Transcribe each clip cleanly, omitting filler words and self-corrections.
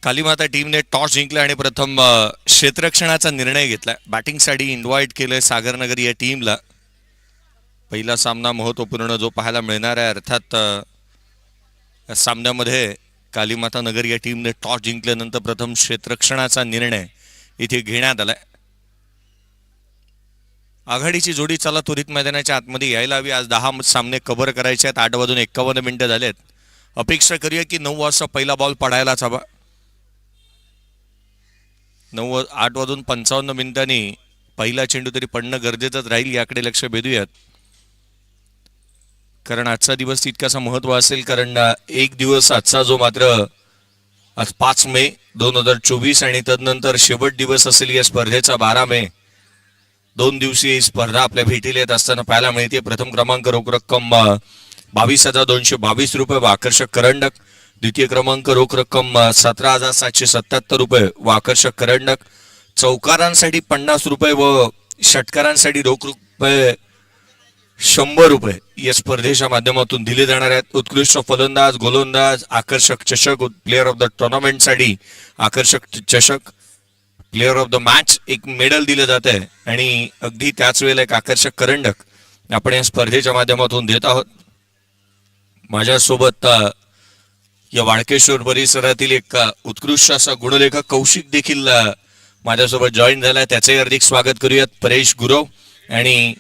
कालीमाता टीमने टॉस जिंकला आणि प्रथम क्षेत्ररक्षणाचा निर्णय घेतला. बॅटिंगसाठी इन्व्हाइट केलंय सागरनगर या टीमला. पहिला सामना महत्त्वपूर्ण जो पाहायला मिळणार आहे. अर्थात या सामन्यामध्ये कालीमाता नगर या टीमने टॉस जिंकल्यानंतर प्रथम क्षेत्ररक्षणाचा निर्णय इथे घेण्यात आलाय. आघाडीची जोडी चला त्वरित मैदानाच्या आतमध्ये यायला हवी. आज 10 सामने कव्हर करायचे आहेत. 8:51 झालेत. अपेक्षा करूया की 9 वाजता पहिला बॉल पडायलाच हवा. 8:55 पहिला चेंडू तरी पडणं गरजेचंच राहील. याकडे लक्ष वेधूयात, कारण आजचा दिवस तितकासा महत्व असेल. कारण एक दिवस आजचा जो मात्र आज 5 मे 2024 आणि तदनंतर शेवट दिवस असेल या स्पर्धेचा 12 मे. 2 दिवसीय स्पर्धा आपल्या भेटीला येत असताना पाहायला मिळते. प्रथम क्रमांक रोख रक्कम 22,222 रुपये व आकर्षक करंडक. द्वितीय क्रमांक रोख रक्कम 17,777 रुपये व आकर्षक करंडक. चौकारांसाठी 50 रुपये व षटकारांसाठी रोख रुपये 100 रुपये या स्पर्धेच्या माध्यमातून दिले जाणार आहेत. उत्कृष्ट फलंदाज, गोलंदाज, आकर्षक चषक, प्लेअर ऑफ द टुर्नामेंटसाठी आकर्षक चषक, प्लेअर ऑफ द मॅच एक मेडल दिलं जात आहे आणि अगदी त्याच वेळेला एक आकर्षक करंडक आपण या स्पर्धेच्या माध्यमातून देत आहोत. माझ्यासोबत या वाळकेश्वर परिसरातील एक उत्कृष्ट असा गुणलेखक कौशिक देखील माझ्यासोबत जॉईन झाला. त्याचे हार्दिक स्वागत करूयात. परेश गुरव आणि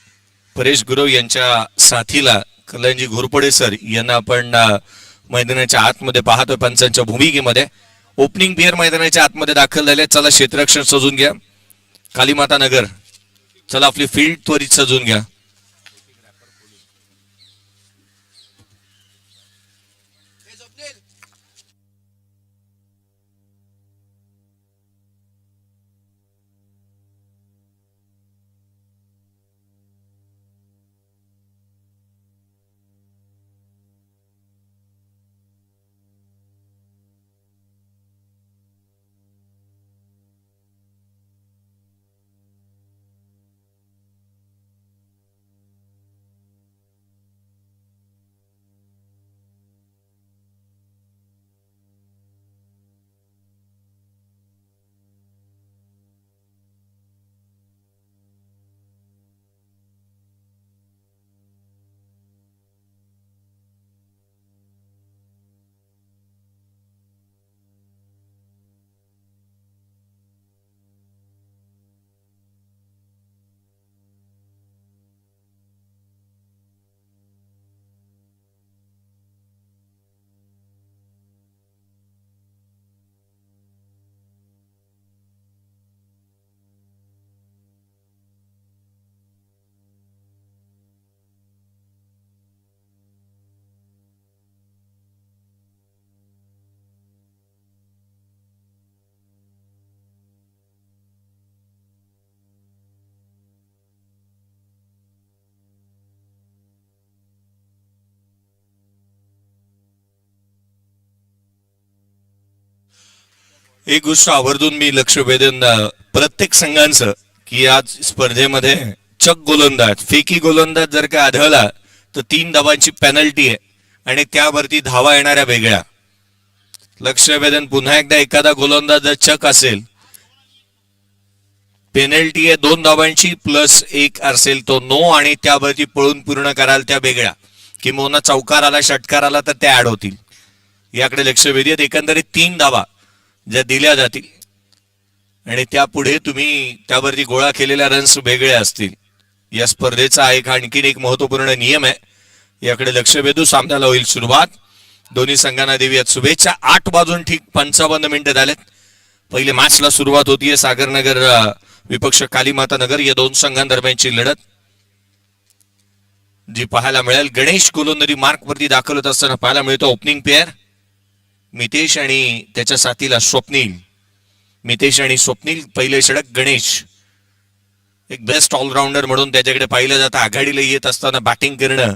परेश गुरव यांच्या साथीला कल्याणजी घोरपडे सर यांना आपण मैदानाच्या आतमध्ये पाहतोय पंचांच्या भूमिकेमध्ये. ओपनिंग पेअर मैदानाच्या आतमध्ये दाखल झाले. चला क्षेत्ररक्षण सजून घ्या. कालीमाता नगर चला आपली फील्ड त्वरित सजून घ्या. एक गोष्ट आवर्जून मी लक्ष वेधून प्रत्येक संघांचं की आज स्पर्धेमध्ये चक गोलंदाज, फेकी गोलंदाज जर का आढळला तर 3 धावांची पेनल्टी आहे आणि त्यावरती धावा येणाऱ्या वेगळ्या. लक्ष वेधून पुन्हा एकदा एखादा गोलंदाज जर चक असेल पेनल्टी आहे 2 धावांची प्लस 1 असेल तो नो आणि त्यावरती पळून पूर्ण कराल त्या वेगळ्या. किंवा चौकार आला षटकार आला तर त्या ऍड होतील. याकडे लक्ष वेधूयात. एकंदरीत 3 धावा ज्या दिल्या जातील आणि त्यापुढे तुम्ही त्यावरती गोळा केलेल्या रन्स वेगळे असतील. या स्पर्धेचा एक आणखीन एक महत्वपूर्ण नियम आहे. याकडे लक्ष वेधू. सामन्याला होईल सुरुवात. दोन्ही संघांना देऊयात शुभेच्छा. 8 वाजून ठीक 55 झालेत. पहिले मॅचला सुरुवात होतीये. सागरनगर विपक्ष कालीमाता नगर या 2 संघांदरम्यानची लढत जी पाहायला मिळेल. गणेश गोलंदाजी मार्क वरती दाखल होत असताना पाहायला मिळतो. ओपनिंग पेअर मितेश आणि त्याच्या साथीला स्वप्नील. मितेश आणि स्वप्नील. पहिले षटक गणेश एक बेस्ट ऑलराऊंडर म्हणून त्याच्याकडे पाहिलं जातं. आघाडीला येत असताना बॅटिंग करणं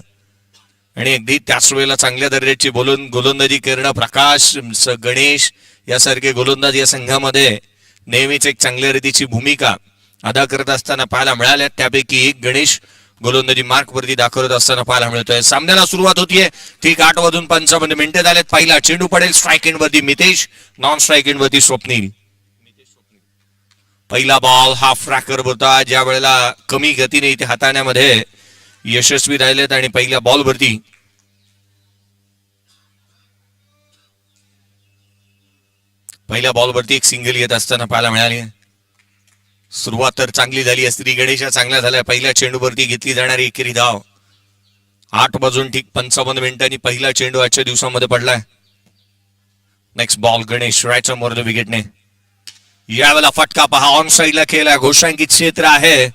आणि अगदी त्याच वेळेला चांगल्या दर्जाची गोलंदाजी करणं. प्रकाश, गणेश यासारखे गोलंदाज या संघामध्ये नेहमीच एक चांगल्या रीतीची भूमिका अदा करत असताना पाहायला मिळाल्या. त्यापैकी एक गणेश गोलंदाजी मार्क वरती दाखवत असताना पाहायला मिळतोय. सामन्याला सुरुवात होतीये. ठीक 8:55 झालेत. पहिला चेंडू पडेल स्ट्राईक एंड वरती मितेश, नॉन स्ट्राईक एंड वरती स्वप्नील. पहिला बॉल हा फ्रॅकर होता, ज्या वेळेला कमी गतीने इथे हाताळण्यामध्ये यशस्वी राहिलेत आणि पहिल्या बॉल वरती एक सिंगल येत असताना पाहायला मिळाली. सुरुवात तर चांगली झाली असती. गणेशा चांगल्या झाल्या. पहिल्या चेंडूवरती घेतली जाणारी एकेरी धाव. 8:55 पहिला चेंडू आजच्या दिवसामध्ये पडलाय. नेक्स्ट बॉल गणेश राईट समोर विकेटने. यावेळेला फटका पहा, ऑन साईडला खेळला, घोषांकित क्षेत्र आहे.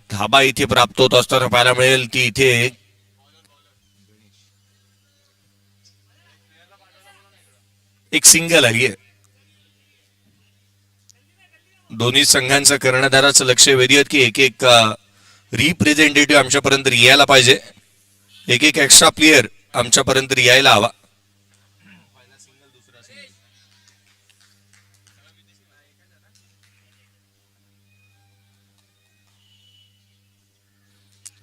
धाबा इथे प्राप्त होत असताना पाहायला मिळेल. ती इथे एक सिंगल आली आहे. दोन्ही संघांचं कर्णधाराचं लक्ष वेधूयात की एक एक रिप्रेझेंटेटिव्ह आमच्यापर्यंत यायला पाहिजे. एक एक एक्स्ट्रा प्लेयर आमच्यापर्यंत यायला हवा.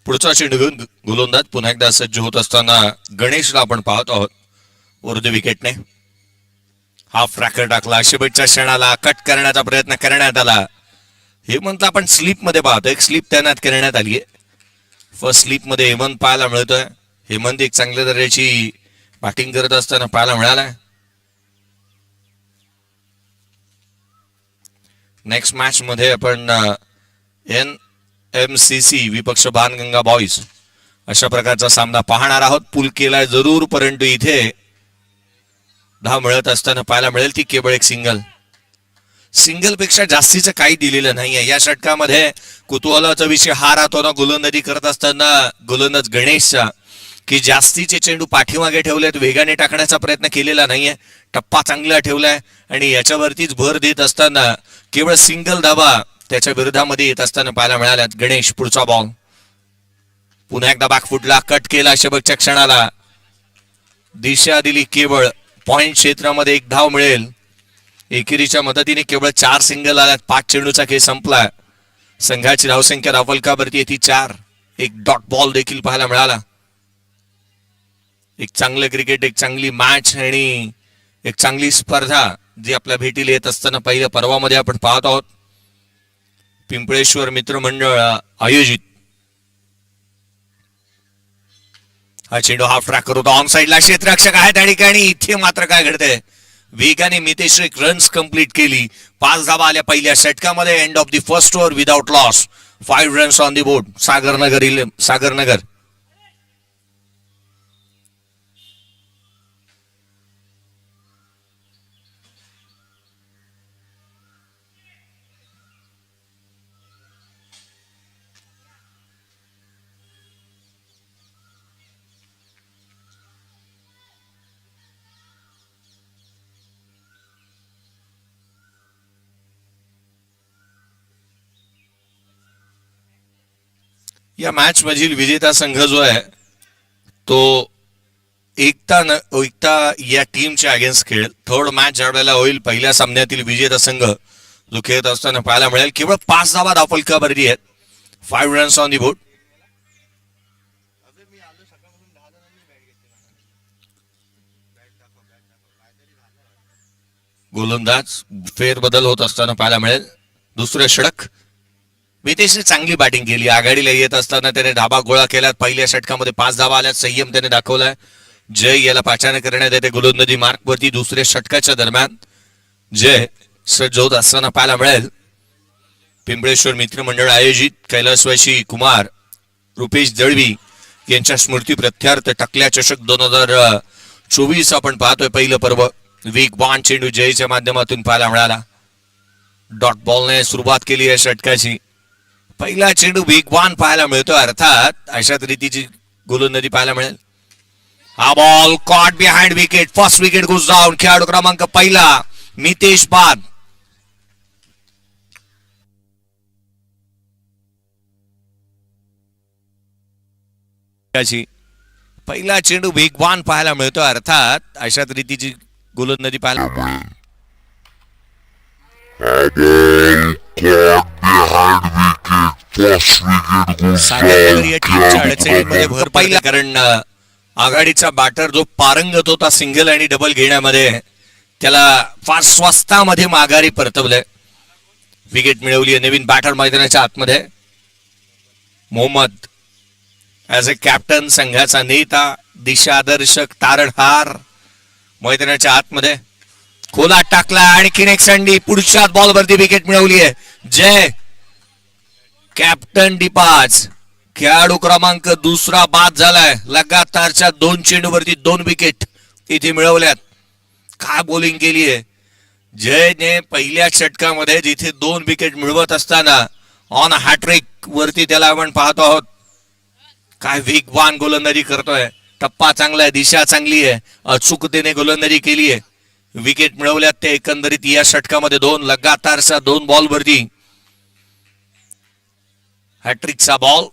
पुढचा चेंडू घेऊन गोलंदाज पुन्हा एकदा सज्ज होत असताना गणेशला आपण पाहत आहोत वरद विकेटने. हा फ्रॅकर टाकला. शेवटच्या क्षणाला कट करण्याचा प्रयत्न करण्यात आला. हे म्हणतो आपण स्लीप मध्ये पाहतो. एक स्लीप तैनात करण्यात आली आहे. फर्स्ट स्लीप मध्ये हेमंत पाहायला मिळतोय. हेमंत एक चांगल्या दर्जाची बॅटिंग करत असताना पाहायला मिळाला. नेक्स्ट मॅच मध्ये आपण NMCC विपक्ष बाणगंगा बॉईज अशा प्रकारचा सामना पाहणार आहोत. पूल केलाय जरूर, परंतु इथे धाव मिळत असताना पाहायला मिळेल ती केवळ एक सिंगल पेक्षा जास्तीचं काही दिलेलं नाहीये. या षटकामध्ये कुतूहलाचा विषय हा राहतो ना गोलंदाजी करत असताना गोलंदाज गणेशचा, की जास्तीचे चेंडू पाठीमागे ठेवलेत, वेगाने टाकण्याचा प्रयत्न केलेला नाहीये. टप्पा चांगला ठेवलाय आणि याच्यावरतीच भर देत असताना केवळ सिंगल धाबा त्याच्या विरोधामध्ये येत असताना पाहायला मिळाल्यात. गणेश पुढचा बॉल पुन्हा एकदा बॅकफुटला कट केला. शेवटच्या क्षणाला दिशा दिली. केवळ पॉइंट क्षेत्रामध्ये एक धाव मिळेल. एकेरीच्या मदतीने केवळ 4 सिंगल आल्यात. 5 चेंडूचा खेळ संपला. संघाची धावसंख्या धावफलकावरती येते 4. एक डॉट बॉल देखील पाहायला मिळाला. एक चांगलं क्रिकेट, एक चांगली मॅच आणि एक चांगली स्पर्धा जी आपल्या भेटीला येत असताना पहिल्या पर्वामध्ये आपण पाहत आहोत. पिंपळेश्वर मित्रमंडळ आयोजित हा चेंडू हा ट्रॅकर होता. ऑन साईडला क्षेत्ररक्षक आहे त्या ठिकाणी. इथे मात्र काय घडतंय, वेगाने मितेश एक रन्स कंप्लीट केली. 5 धावा आल्या पहिल्या षटकामध्ये. End of the first over without loss. 5 runs on the board. Sagarnagar या मॅच मधील विजेता संघ जो आहे तो एकता या टीमच्या अगेन्स्ट खेळेल. थर्ड मॅच ज्या वेळेला होईल, पहिल्या सामन्यातील विजेता संघ जो खेळत असताना पाहायला मिळेल. केवळ 5 धावा धावफलकावरती आहेत. 5 रन्स ऑन दी बोर्ड. गोलंदाज फेरबदल होत असताना पाहायला मिळेल. दुसरे षटक मितेशने चांगली बॅटिंग केली. आघाडीला येत असताना त्याने धाबा गोळा केल्यात. पहिल्या षटकामध्ये 5 धावा आल्यात. संयम त्याने दाखवलाय. जय याला पाचारण करण्यात येते गोलंदाजी मार्कवरती. दुसऱ्या षटकाच्या दरम्यान जय सज्ज होत असताना पाहायला मिळेल. पिंपळेश्वर मित्रमंडळ आयोजित कैलासवासी कुमार रुपेश दळवी यांच्या स्मृती प्रत्यार्थ टकल्या चषक 2024 आपण पाहतोय. पहिलं पर्व वेगवान चेंडू जयच्या माध्यमातून पाहायला मिळाला. डॉट बॉलने सुरुवात केली या षटकाची. पहिला चेंडू वेगवान पाहायला मिळतो. अर्थात अशाच रीतीची गोलंदाजी पाहायला मिळेल. हा ball caught behind wicket. First wicket goes down. खेळाडू क्रमांक पहिला मितेश बाद. पहिला चेंडू वेगवान पाहायला मिळतो. अर्थात अशाच रीतीची गोलंदाजी पाहायला Ball caught behind wicket. सागर या टीमच्या अडचणींमध्ये भर पाहिला, कारण आघाडीचा बॅटर जो पारंगत होता सिंगल आणि डबल घेण्यामध्ये त्याला फार स्वस्तामध्ये माघारी परतवलंय. विकेट मिळवली आहे नवीन बॅटर मैदानाच्या आतमध्ये. मोहम्मद ऍज अ कॅप्टन, संघाचा नेता, दिशादर्शक, तारणहार मैदानाच्या आतमध्ये खोला टाकला. आणखीन एक संधी, पुढच्या बॉलवरती विकेट मिळवली आहे. जय कॅप्टन डिपाज, खेळाडू क्रमांक दुसरा बाद झालाय. लगातारच्या 2 चेंडूवरती 2 विकेट इथे मिळवल्यात. काय बॉलिंग केली आहे जयने पहिल्या षटकामध्ये, जिथे 2 विकेट मिळवत असताना ऑन हॅट्रिक वरती त्याला आपण पाहतो आहोत. काय वेगवान गोलंदाजी करतोय. टप्पा चांगला आहे, दिशा चांगली आहे, अचूकतेने गोलंदाजी केली आहे. विकेट मिळवल्यात ते एकंदरीत या षटकामध्ये 2 लगातारच्या 2 बॉलवरती. हॅट्रिकचा बॉल,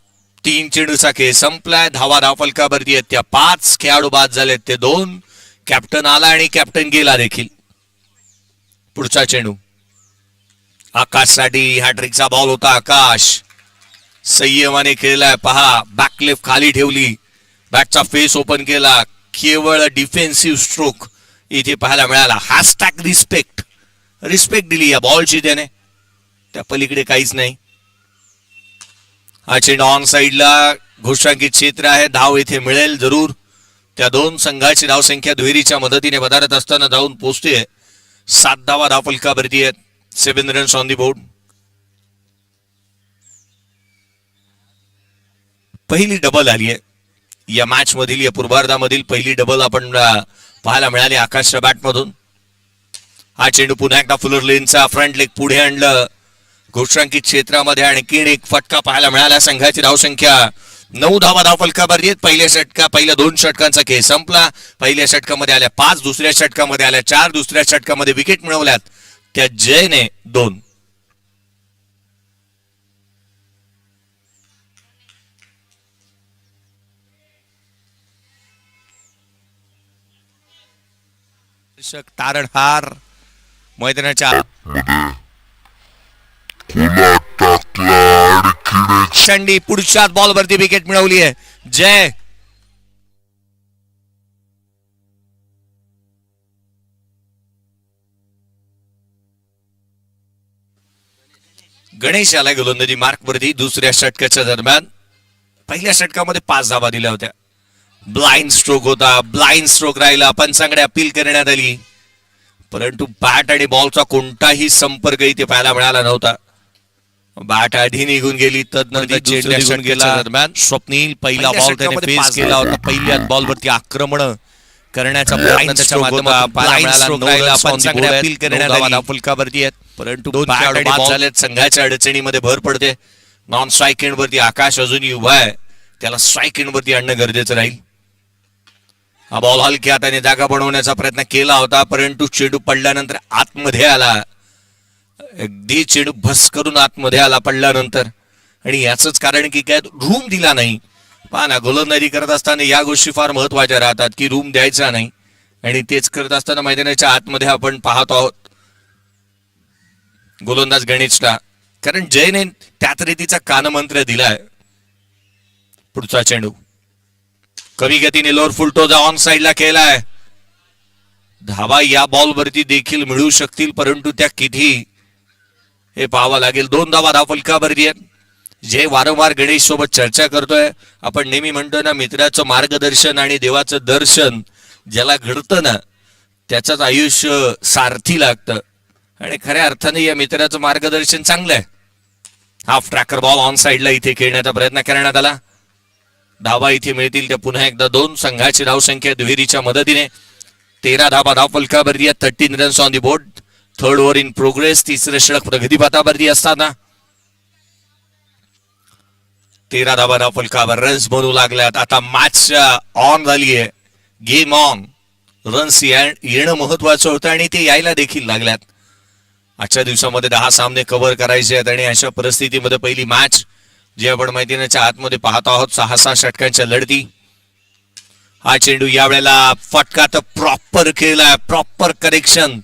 3 चेंडूचा खेळ संपलाय. धावा फलकावरती आहेत त्या 5. खेळाडू बाद झालेत ते 2. कॅप्टन आला आणि कॅप्टन गेला देखील. पुढचा चेंडू आकाशसाठी हॅट्रिकचा बॉल होता. आकाश संयमाने खेळलाय. पहा, बॅक लेफ्ट खाली ठेवली, बॅटचा फेस ओपन केला. केवळ डिफेन्सिव्ह स्ट्रोक इथे पाहायला मिळाला. हॅशटॅग रिस्पेक्ट दिली या बॉलची त्याने, त्या पलीकडे काहीच नाही. हा चेंडू ऑन साइडला घोषांकित क्षेत्र आहे. धाव इथे मिळेल जरूर. त्या 2 संघाची धावसंख्या दुहेरीच्या मदतीने वधारत असताना जाऊन पोहोचते. 7 धावा धाव फलकावरती आहेत. 7 रन्स ऑन दी बोर्ड. पहिली डबल आली आहे या मॅच मधील, या पूर्वार्धामधील पहिली डबल आपण पाहायला मिळाली आकाशच्या बॅटमधून. हा चेंडू पुन्हा एकदा फुलर लेनचा फ्रंट लेग पुढे आणलं. घोषांकित क्षेत्रामध्ये आणखीन एक फटका पाहायला मिळाला. संघाची धावसंख्या 9 धावा धाव फलकावरती आहेत. पहिल्या 2 षटकांचा खेळ संपला. पहिल्या षटकामध्ये आल्या 5, दुसऱ्या षटकामध्ये आल्या 4, दुसऱ्या षटकामध्ये विकेट मिळवल्यात त्या जयने 2. तारणहार मैदानाच्या षंडी पुढच्याच बॉलवरती विकेट मिळवली आहे. जय गणेश आला गोलंदाजी मार्क वरती दुसऱ्या षटकाच्या दरम्यान. पहिल्या षटकामध्ये 5 धावा दिल्या होत्या. ब्लाइंड स्ट्रोक होता, ब्लाइंड स्ट्रोक राहिला. पंचांकडे अपील करण्यात आली, परंतु बॅट आणि बॉलचा कोणताही संपर्क इथे पाहायला मिळाला नव्हता. बॅट आधी निघून गेली. तदनंतर चेंडू षटकाच्या दरम्यान स्वप्नील पहिला बॉल त्याने फेस केला होता. पहिल्याच बॉलवरती आक्रमण करण्याचा प्रयत्न त्याच्या माध्यमातून पाहायला मिळाला. पंचांकडे अपील करण्यात आली, फलकावरती आहेत, परंतु 2 खेळाडू बाद झालेत. संघाच्या अडचणीमध्ये भर पडते. नॉन स्ट्राईक एंड वरती आकाश अजूनही उभा आहे. त्याला स्ट्राईक एंड वरती आणणं गरजेचं राहील. हा बॉल हलक्या हाताने जागा बनवण्याचा प्रयत्न केला होता, परंतु चेंडू पडल्यानंतर आतमध्ये आला. अगदी चेंडू भस करून आतमध्ये आला पडल्यानंतर. आणि याच कारण की काय, रूम दिला नाही. पहा ना, गोलंदाजी करत असताना या गोष्टी फार महत्वाच्या राहतात की रूम द्यायचा नाही. आणि तेच करत असताना मैदानाच्या आतमध्ये आपण पाहतो आहोत गोलंदाज गणेशला, कारण जयने त्याच रीतीचा कानमंत्र दिलाय. पुढचा चेंडू कमी गतीने लोअर फुलटोजा ऑन साइडला केलाय. धावा या बॉलवरती देखील मिळू शकतील, परंतु त्या किती हे पाहावं लागेल. 2 धावा धाव फलकावरती आहेत. जे वारंवार गणेश सोबत चर्चा करतोय, आपण नेहमी म्हणतो ना, मित्राचं मार्गदर्शन आणि देवाचं दर्शन ज्याला घडतं ना, त्याचंच आयुष्य सारथी लागतं. आणि खऱ्या अर्थाने या मित्राचं मार्गदर्शन चांगलं आहे. हाफ ट्रॅकर बॉल ऑन साइडला इथे खेळण्याचा प्रयत्न करण्यात आला. धावा इथे मिळतील त्या पुन्हा एकदा 2. संघाची धावसंख्या दुहेरीच्या मदतीने 13 धावा धाव फलकावरती आहेत. 13 runs on the board. 3rd over in progress. 3रं षटक प्रगतीपथावरती असताना 13 धावा धाव फलकावर रन्स बनवू लागल्यात. आता मॅच ऑन झाली आहे, गेम ऑन. रन्स येणं महत्वाचं होतं आणि ते यायला देखील लागल्यात. आजच्या दिवसामध्ये 10 सामने कव्हर करायचे आहेत आणि अशा परिस्थितीमध्ये पहिली मॅच जे आपण मैदानाच्या आतमध्ये पाहतो आहोत, 6-6 षटकांच्या लढती. हा चेंडू यावेळेला फटका तर प्रॉपर केलाय, प्रॉपर करेक्शन.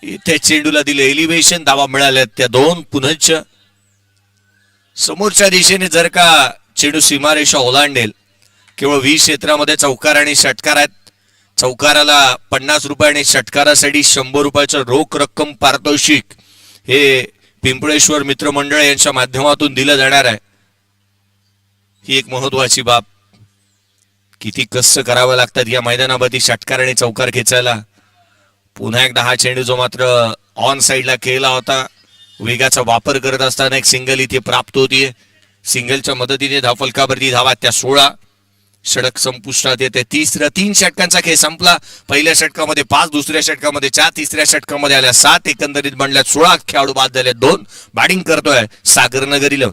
इथे चेंडूला दिले एलिव्हेशन. धावा मिळाल्या त्या 2 पुनश्च. समोरच्या दिशेने जर का चेंडू सीमारेषा ओलांडेल, केवळ 20 क्षेत्रामध्ये चौकार आणि षटकार आहेत. चौकाराला 50 रुपये आणि षटकारासाठी 100 रुपयाचं रोख रक्कम पारितोषिक हे पिंपळेश्वर मित्रमंडळ यांच्या माध्यमातून दिलं जाणार आहे. ही एक महत्वाची बाब. किती कष्ट करावं लागतात या मैदानावरती षटकार आणि चौकार खेचायला. पुन्हा एकदा हा चेंडू जो मात्र ऑन साइडला केला होता, वेगाचा वापर करत असताना एक सिंगल इथे प्राप्त होतीये. सिंगलच्या मदतीने धावफलकावरती धावा त्या 16. षटक संपुष्टात येते. 3 षटकांचा खेळ संपला. पहिल्या षटकामध्ये 5, दुसऱ्या षटकामध्ये 4, तिसऱ्या षटकामध्ये आल्या 7, एकंदरीत बनल्या 16. खेळाडू बाद झाले 2. बॅटिंग करतोय सागरनगर 11.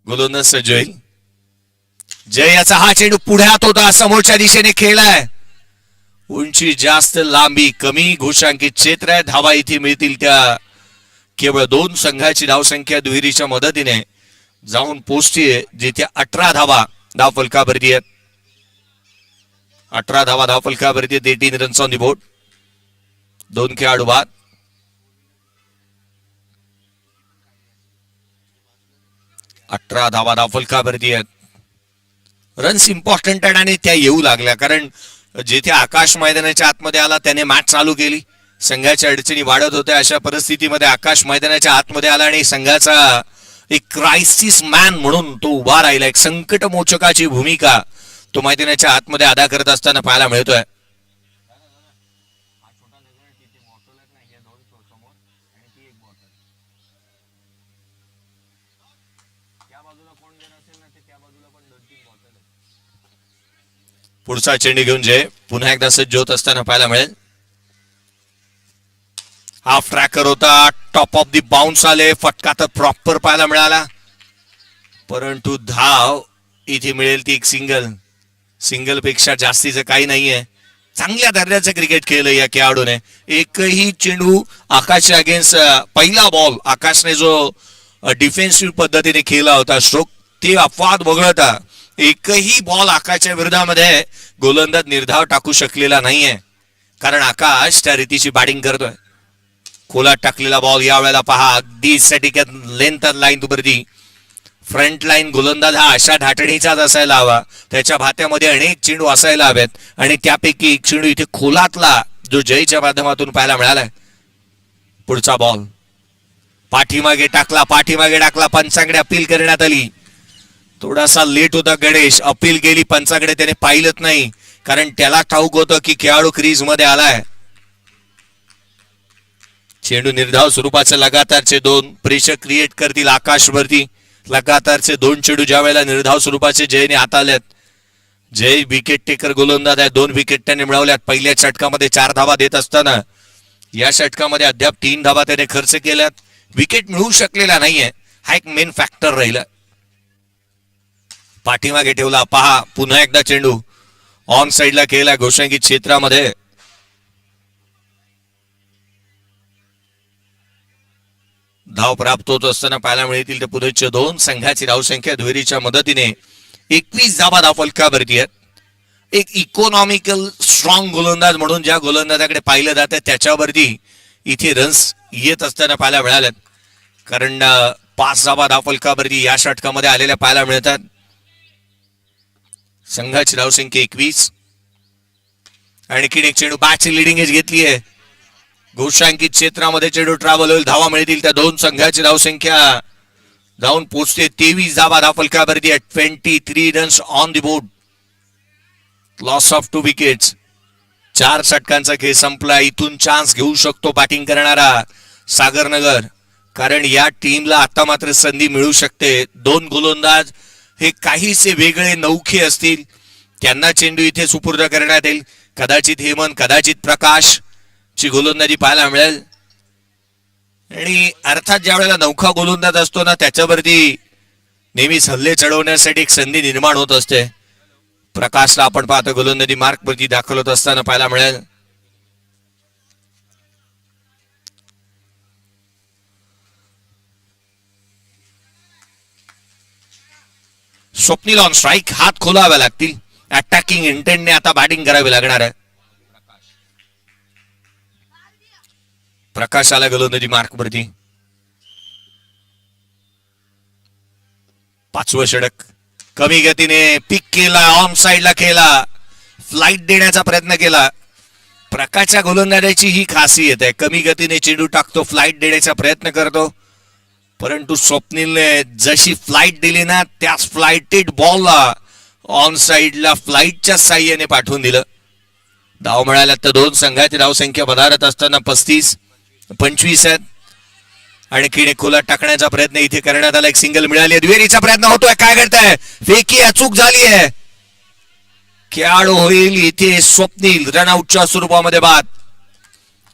गोलंदाज सज्ज होईल. जय याचा हा चेंडू पुढ्यात होता, समोरच्या दिशेने खेळलाय. उंची जास्त, लांबी कमी, घोषांकित क्षेत्र आहे. धावा इथे मिळतील त्या केवळ 2 संघाची धावसंख्या दुहेरीच्या मदतीने जाऊन पोहोचतीये, जिथे 18 धावा धावफलकावरती आहेत. 18 धावा धावफलकावरती, 18 रन्स ऑन दी बोर्ड. 2 खेळाडू बाद. अठरा धावा धावफलकावरती आहेत. रन्स इम्पॉर्टंट आहेत आणि त्या येऊ लागल्या, कारण जिथे आकाश मैदानाच्या आतमध्ये आला त्याने मॅच चालू केली. संघाच्या अडचणी वाढत होत्या. अशा परिस्थितीमध्ये आकाश मैदानाच्या आतमध्ये आला आणि संघाचा एक क्रायसिस मॅन म्हणून तो उभा राहिला. एक संकटमोचकाची भूमिका तो मैदानाच्या आतमध्ये अदा करत असताना पाहायला मिळतोय. पुढचा चेंडू घेऊन जय पुन्हा एकदा सज्ज होत असताना पाहायला मिळेल. हाफ ट्रॅकर होता, टॉप ऑफ दी बाउन्स आले. फटका तर प्रॉपर पाहायला मिळाला, परंतु धाव इथे मिळेल ती एक सिंगल. सिंगल पेक्षा जास्तीचं काही नाहीये. चांगल्या दर्जाचं क्रिकेट खेळलं या खेळाडूने. एकही चेंडू आकाशच्या अगेन्स्ट, पहिला बॉल आकाशने जो डिफेन्सिव्ह पद्धतीने खेळला होता स्ट्रोक, ते अपवाद वगळता एकही बॉल आकाशच्या विरोधामध्ये गोलंदाज निर्धाव टाकू शकलेला नाहीये, कारण आकाश त्या रीतीची बॅटिंग करतोय. खोलात टाकलेला बॉल यावेळेला पहा, अगदी सटिकेत लेंथ लाईन वरती. फ्रंट लाईन गोलंदाज हा अशा ढाटणीचाच असायला हवा. त्याच्या भात्यामध्ये अनेक चेंडू असायला हवेत आणि त्यापैकी एक चेंडू इथे खोलातला जो जयच्या माध्यमातून पाहायला मिळालाय. पुढचा बॉल पाठीमागे टाकला. पंचाकडे अपील करण्यात आली. थोडासा लेट होता गणेश. अपील केली पंचाकडे, त्याने पाहिलंच नाही, कारण त्याला ठाऊक होतं की खेळाडू क्रीज मध्ये आलाय. चेंडू निर्धाव स्वरूपाचे लगातारचे 2 प्रेशर क्रिएट करतील आकाशवरती. लगातारचे 2 चेंडू ज्या वेळेला निर्धाव स्वरूपाचे जयने हाताळल्यात. जय विकेट टेकर गोलंदाज आहे. 2 विकेट त्याने मिळवल्यात. पहिल्या षटकामध्ये 4 धावा देत असताना या षटकामध्ये अद्याप 3 धावा त्याने खर्च केल्यात. विकेट मिळू शकलेला नाहीये, हा एक मेन फॅक्टर राहिला. पाठीमागे ठेवला, पहा पुन्हा एकदा चेंडू ऑन साइडला केला घोषांकित क्षेत्रामध्ये. धाव प्राप्त होत असताना पाहायला मिळतील ते पुढच्या 2 संघाची धावसंख्या दुहेरीच्या मदतीने 21 धावा धावफलकावरती आहेत. एक इकॉनॉमिकल स्ट्रॉंग गोलंदाज म्हणून ज्या गोलंदाजाकडे पाहिलं जातं त्याच्यावरती इथे रन्स येत असताना पाहायला मिळाल्यात, कारण 5 धावा धावफलकावरती या षटकामध्ये आलेल्या पाहायला मिळतात. संघाची धावसंख्या 21. आणखीन एक चेंडू बॅटची लिडिंग एज घेतली आहे. घोषांकित क्षेत्रामध्ये चेंडू ट्रॅव्हल होईल. धावा मिळतील त्या 2 संघाची धावसंख्या जाऊन पोहोचते 23 धावा धावफलकावरती आहे. 23 runs on the board. Loss of 2 wickets. 4 षटकांचा खेळ संपला. इथून चान्स घेऊ शकतो बॅटिंग करणारा सागरनगर, कारण या टीमला आता मात्र संधी मिळू शकते. 2 गोलंदाज हे काहीसे वेगळे नौखे असतील, त्यांना चेंडू इथे सुपूर्द करण्यात येईल. कदाचित हेमंत, कदाचित प्रकाश ची गोलंदाजी पाहायला मिळेल. आणि अर्थात ज्या वेळेला नौखा गोलंदाज असतो ना, त्याच्यावरती नेहमीच हल्ले चढवण्यासाठी एक संधी निर्माण होत असते. प्रकाशला आपण पाहतो गोलंदाजी मार्क वरती दाखल होत असताना पाहायला मिळेल. Swapnil on strike. हात खोलावे लागतील. अटॅकिंग इंटेंटने आता बॅटिंग करावी लागणार आहे. प्रकाशाला गोलंदाजी मार्क वरती. 5वं षटक. कमी गतीने पिक केला, ऑन साइडला केला, फ्लाइट देण्याचा प्रयत्न केला. प्रकाशच्या गोलंदाजाची ही खासियत आहे. कमी गतीने चेंडू टाकतो, फ्लाइट देण्याचा प्रयत्न करतो. परंतु स्वप्नीलने जशी फ्लाइट दिली ना, त्याच फ्लाइटेड बॉलला ऑन साइडला फ्लाइटच्या साह्याने पाठवून दिलं. धाव मिळाल्या तर 2 संघाची धावसंख्या वधारत असताना 35-25 आहेत. आणि किणे खोला टाकण्याचा प्रयत्न इथे करण्यात आला. एक सिंगल मिळाली. दुहेरीचा प्रयत्न होतोय. काय करताय? फेकी अचूक झाली आहे. खेळाडू होईल इथे स्वप्नील. रनआउटच्या स्वरूपामध्ये बाद.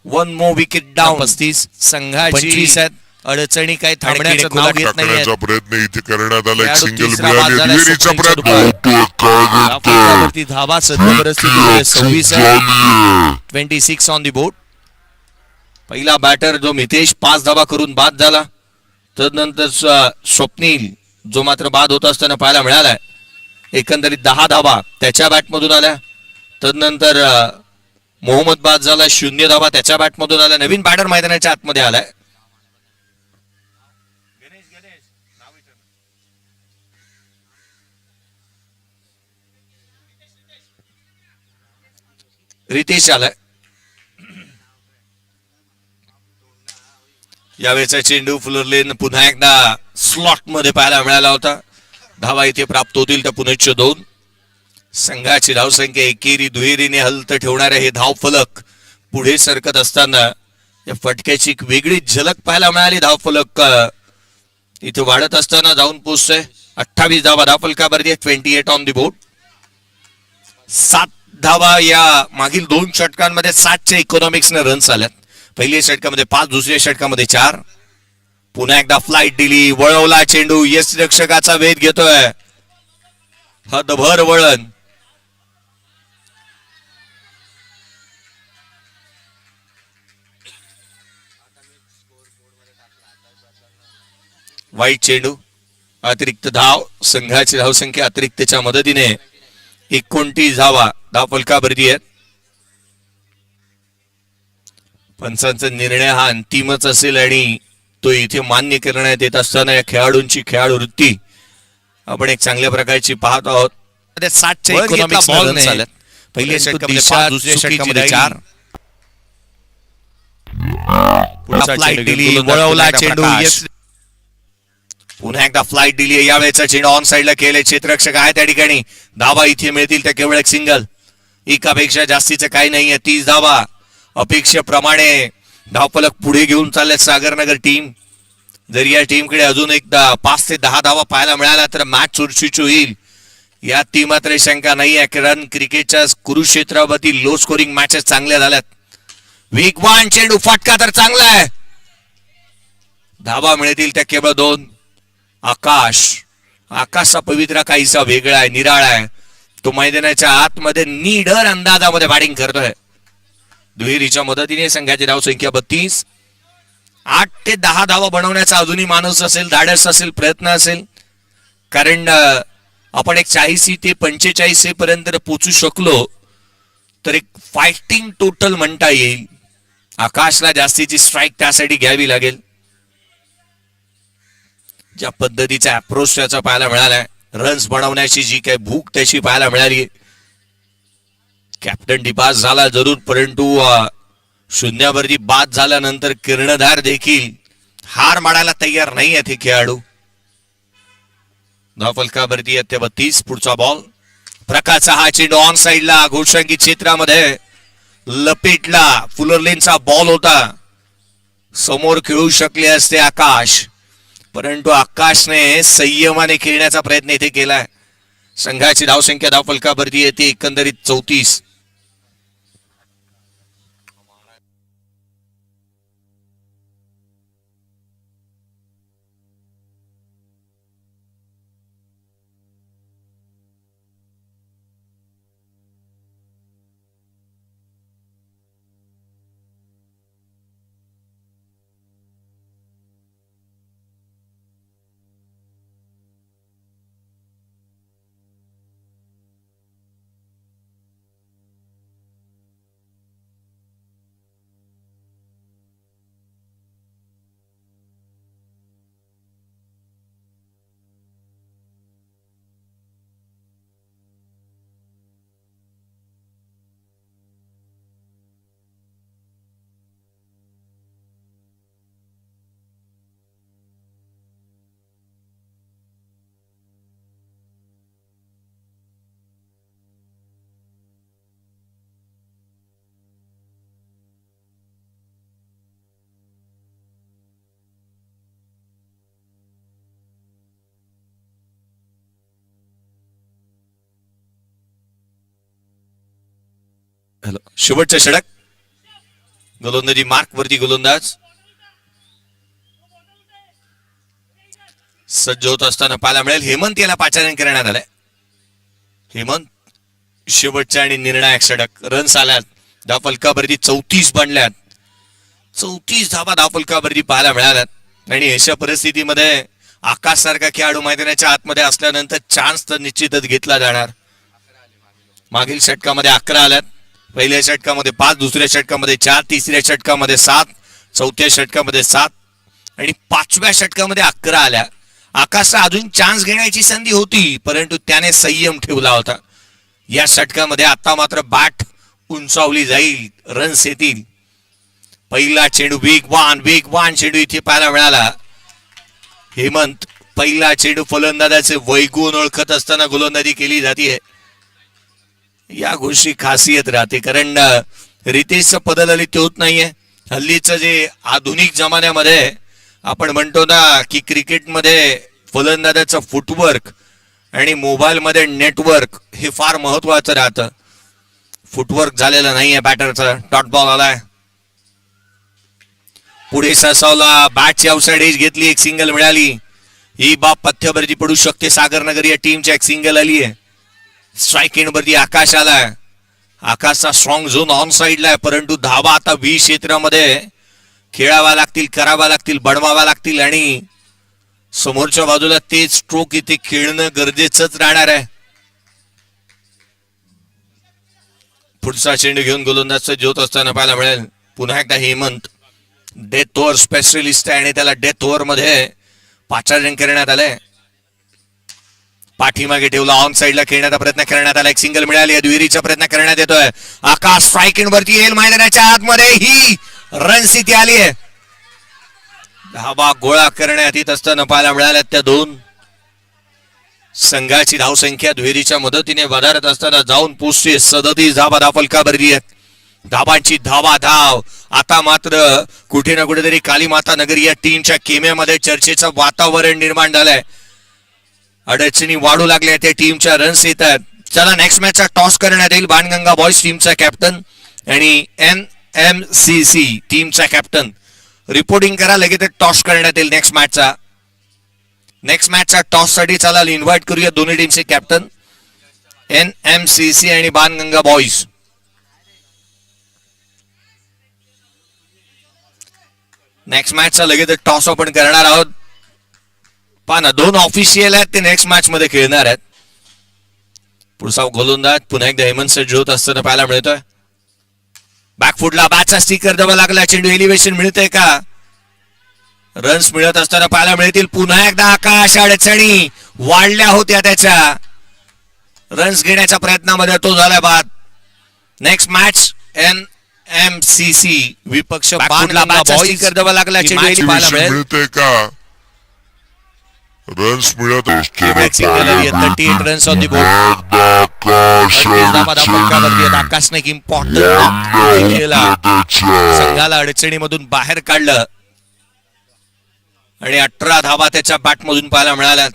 1 मोर विकेट डाऊन. 35 संघाची 25 आहेत. अडचणी काही थांबण्याचं नाव घेत नाही. प्रयत्न इथे करण्यात आला. एक सिंगल मिळाली. दुहेरीचा प्रयत्न. धावा सध्या परिस्थिती 26 ऑन दी बोर्ड. पहिला बॅटर जो मितेश 5 धावा करून बाद झाला. तदनंतर स्वप्नील जो मात्र बाद होत असताना पाहायला मिळालाय. एकंदरीत 10 धावा त्याच्या बॅटमधून आल्या. तदनंतर मोहम्मद बाद झाला. 0 धावा त्याच्या बॅटमधून आल्या. नवीन बॅटर मैदानाच्या आतमध्ये आलाय. रितेश आलाय. यावेळेचा चेंडू फुलरलेन पुन्हा एकदा स्लॉट मध्ये पाहायला मिळाला होता. धावा इथे प्राप्त होतील त्या पुनश्च 2. संघाची धावसंख्या एकेरी दुहेरीने हलत ठेवणारे हे धाव फलक पुढे सरकत असताना या फटक्याची एक वेगळी झलक पाहायला मिळाली. धाव फलक इथे वाढत असताना जाऊन पोहोचतोय. 28 धावा धाव फलकावरती. 28 ऑन दी बोर्ड. 7 धावा या मागील 2 षटकांमध्ये 7च्या इकॉनॉमिक्सने रन्स आल्यात. पहिल्या षटकामध्ये 5, दुसऱ्या षटकामध्ये 4. पुन्हा एकदा फ्लाइट दिली. वळवला चेंडू. यश रक्षकाचा वेध घेतोय. हदभर वळण. वाईट चेंडू. अतिरिक्त धाव. संघाची धावसंख्या अतिरिक्तच्या मदतीने 29 धावा धाव फलकावरती आहेत. पंचांचा निर्णय हा अंतिमच असेल आणि तो इथे मान्य करण्यात येत असताना या खेळाडूंची खेळाडू वृत्ती आपण एक चांगल्या प्रकारची पाहत आहोत. 7च्या इकॉनॉमिक्स रन्स आल्यात. पहिल्या षटकामध्ये 5, दुसऱ्या षटकामध्ये 4. पुन्हा फ्लाइट दिली. वळवला चेंडू. पुन्हा एकदा फ्लाइट दिली. यावेळेचा चेंडू ऑन साइडला केले. क्षेत्ररक्षक आहे त्या ठिकाणी. धावा इथे मिळतील त्या केवळ एक सिंगल. एकापेक्षा जास्तीचं काही नाहीये. 30 धावा अपेक्षेप्रमाणे धावफलक पुढे घेऊन चालले सागरनगर टीम. जर या टीमकडे अजून एकदा 5 ते 10 धावा पाहायला मिळाला तर मॅच चुरशीची होईल. या ती मात्र शंका नाही आहे. कारण क्रिकेटच्या कुरुक्षेत्रावरती लो स्कोरिंग मॅचेस चांगल्या झाल्यात. वेगवान चेंडू. फटका तर चांगला आहे. धावा मिळतील त्या केवळ 2. आकाशचा पवित्रा काहीसा वेगळा आहे, निराळा आहे. तो मैदानाच्या आतमध्ये निडर अंदाजामध्ये बॅटिंग करतोय. दुहेरीच्या मदतीने संघाची धावसंख्या 32. 8 ते 10 धावा बनवण्याचा अजूनही माणूस असेल, धाडस असेल, प्रयत्न असेल. कारण आपण एक 40 ते 45 पर्यंत पोहोचू शकलो तर एक फायटिंग टोटल म्हणता येईल. आकाशला जास्तीची स्ट्राईक त्यासाठी घ्यावी लागेल. ज्या पद्धतीचा अप्रोच त्याचा पाहायला मिळालाय, रन्स बनवण्याची जी काही भूक त्याची पाहायला मिळाली. कॅप्टन डिपास झाला जरूर, परंतु शून्यावरती बाद झाल्यानंतर कर्णधार देखील हार मानायला तयार नाही आहेत हे खेळाडू. धावफलकावरती आहेत ते 32. पुढचा बॉल. प्रकाशचा हा चेंडू ऑन साइडला घोषांकी क्षेत्रामध्ये लपेटला. फुलरलेनचा बॉल होता. समोर खेळू शकले असते आकाश, परंतु आकाशने संयमाने खेळण्याचा प्रयत्न इथे केलाय. संघाची धावसंख्या धावफलकावरती येते एकंदरीत 34. शेवटचं षटक. गोलंदाजी मार्क वरती गोलंदाज सज्ज होत असताना पाहायला मिळेल. हेमंत याला पाचारण करण्यात आलंय. हेमंत शेवटच्या आणि निर्णायक षटक. रन्स आल्यात धावफलकावरती 34 बनल्यात. 34 धावा धावफलकावरती पाहायला मिळाल्यात आणि अशा परिस्थितीमध्ये आकाश सारखा खेळाडू मैदानाच्या आतमध्ये असल्यानंतर चान्स तर निश्चितच घेतला जाणार. मागील षटकामध्ये 11 आल्यात. पहिल्या षटकामध्ये 5, दुसऱ्या षटकामध्ये 4, तिसऱ्या षटकामध्ये 7, चौथ्या षटकामध्ये 7 आणि 5व्या षटकामध्ये 11 आल्या. आकाशला अजून चान्स घेण्याची संधी होती परंतु त्याने संयम ठेवला होता. या षटकामध्ये आता मात्र बॅट उंचावली जाईल, रन्स येतील. पहिला चेंडू वेगवान चेंडू इथे पाहायला मिळाला. हेमंत पहिला चेंडू फलंदाजाचे वैगून ओळखत असताना गोलंदाजी केली जाते. या गोष्टी खासियत राहते कारण रितेशचं पदललित होत नाहीये. हल्लीचं जे आधुनिक जमान्यामध्ये आपण म्हणतो ना की क्रिकेटमध्ये फलंदाजाचं फुटवर्क आणि मोबाईल मध्ये नेटवर्क हे फार महत्वाचं राहतं. फुटवर्क झालेलं नाहीये बॅटरचं. डॉट बॉल आलाय. पुढे ससावला. बॅटची आउटसाइड एज घेतली. एक सिंगल मिळाली. ही बाब पथ्यावरती पडू शकते. सागरनगर या टीमच्या एक सिंगल आली आहे. स्ट्राईक एंड वरती आकाश आलाय. आकाशचा स्ट्रॉंग झोन ऑन साइडला आहे परंतु धावा आता 20 क्षेत्रामध्ये खेळावा लागतील, करावा लागतील, बनवावा लागतील आणि समोरच्या बाजूला तेच स्ट्रोक इथे खेळणं गरजेचंच राहणार आहे. पुढचा चेंडू घेऊन गोलंदाजचा ज्योत असताना पाहायला मिळेल. पुन्हा एकदा हेमंत डेथ ओव्हर स्पेशलिस्ट आहे आणि त्याला डेथ ओव्हर मध्ये पाचारण करण्यात आलंय. पाठीमागे ठेवला. ऑन साइडला खेळण्याचा प्रयत्न करण्यात आला. एक सिंगल मिळाली. दुहेरीचा प्रयत्न करण्यात येतोय. आकाश स्ट्राईक एंड वरती येईल. मैदानाच्या आतमध्ये ही रन्स इथे आली आहे. धावा गोळा करण्यात येत असताना पाहायला मिळाल्या त्या दोन संघाची धावसंख्या दुहेरीच्या मदतीने वधारत असताना जाऊन पोचते 37 धावा धावफलकावरती आहेत. धावांची धाव आता मात्र कुठे ना कुठेतरी कालीमाता नगर या टीमच्या केम्यामध्ये चर्चेचं वातावरण निर्माण झालंय. अडचणी वाढू लागल्या. त्या टीमच्या रन्स येत आहेत. चला नेक्स्ट मॅचचा टॉस करण्यात येईल. बाणगंगा बॉयज टीमचा कॅप्टन आणि NMCC टीमचा कॅप्टन रिपोर्टिंग करा. लगेच टॉस करण्यात येईल नेक्स्ट मॅचचा टॉस साठी चला इन्व्हाइट करूया दोन्ही टीमचे कॅप्टन NMCC आणि बाणगंगा बॉयज. नेक्स्ट मॅचचा लगेच टॉस आपण करणार आहोत. पाना दोन ऑफिशियल आहेत ते नेक्स्ट मॅच मध्ये खेळणार आहेत. पुढचा गोलंदाज पुन्हा एकदा हेमंत सज्ज होत असताना पाहायला मिळतोय. बॅकफुटला बॅटचा स्टिकर दबा लागला. चेंडू एलिव्हेशन मिळतंय का? रन्स मिळत असताना पाहायला मिळतील. पुन्हा एकदा आकाश अडचणी वाढल्या होत्या त्याच्या. रन्स घेण्याच्या प्रयत्नामध्ये तो झाला बाद. नेक्स्ट मॅच NMCC विपक्ष बाणगंगा बॉयज स्टिकर दबा लागला. चेंडू पाहायला मिळतंय का? रन्स मिळत 38 रन्स ऑन दी बोर्ड. आकाशने एक इम्पॉर्टंट केला. संघाला अडचणीमधून बाहेर काढलं आणि 18 धावा त्याच्या बॅट मधून पाहायला मिळाल्या.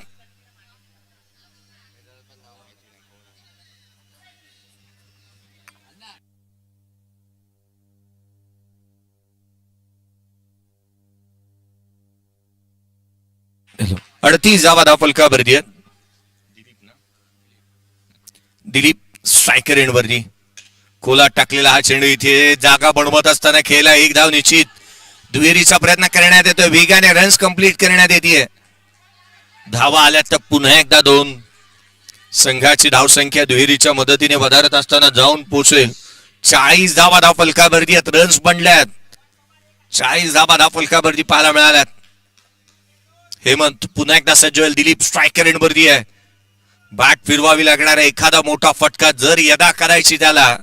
हॅलो 38 धावा धावफलकावरती आहेत. दिलीप स्ट्रायकर एंड वरती कोला टाकलेला हा चेंडू इथे जागा बनवत असताना खेळला. एक धाव निश्चित. दुहेरीचा प्रयत्न करण्यात येतोय. वेगाने रन्स कंप्लीट करण्यात येते. धावा आल्या तर पुन्हा एकदा 2. संघाची धावसंख्या दुहेरीच्या मदतीने वधारत असताना जाऊन पोहोचेल 40 धावा धावफलकावरती आहेत. रन्स बनल्यात. 40 धावा धावफलकावरती पाहायला मिळाल्यात. हेमंत पुन्हा एकदा सज्ज होईल. दिलीप स्ट्रायकर एंड वरती आहे. बॅट फिरवावी लागणार आहे. एखादा मोठा फटका जर यदा करायची त्याला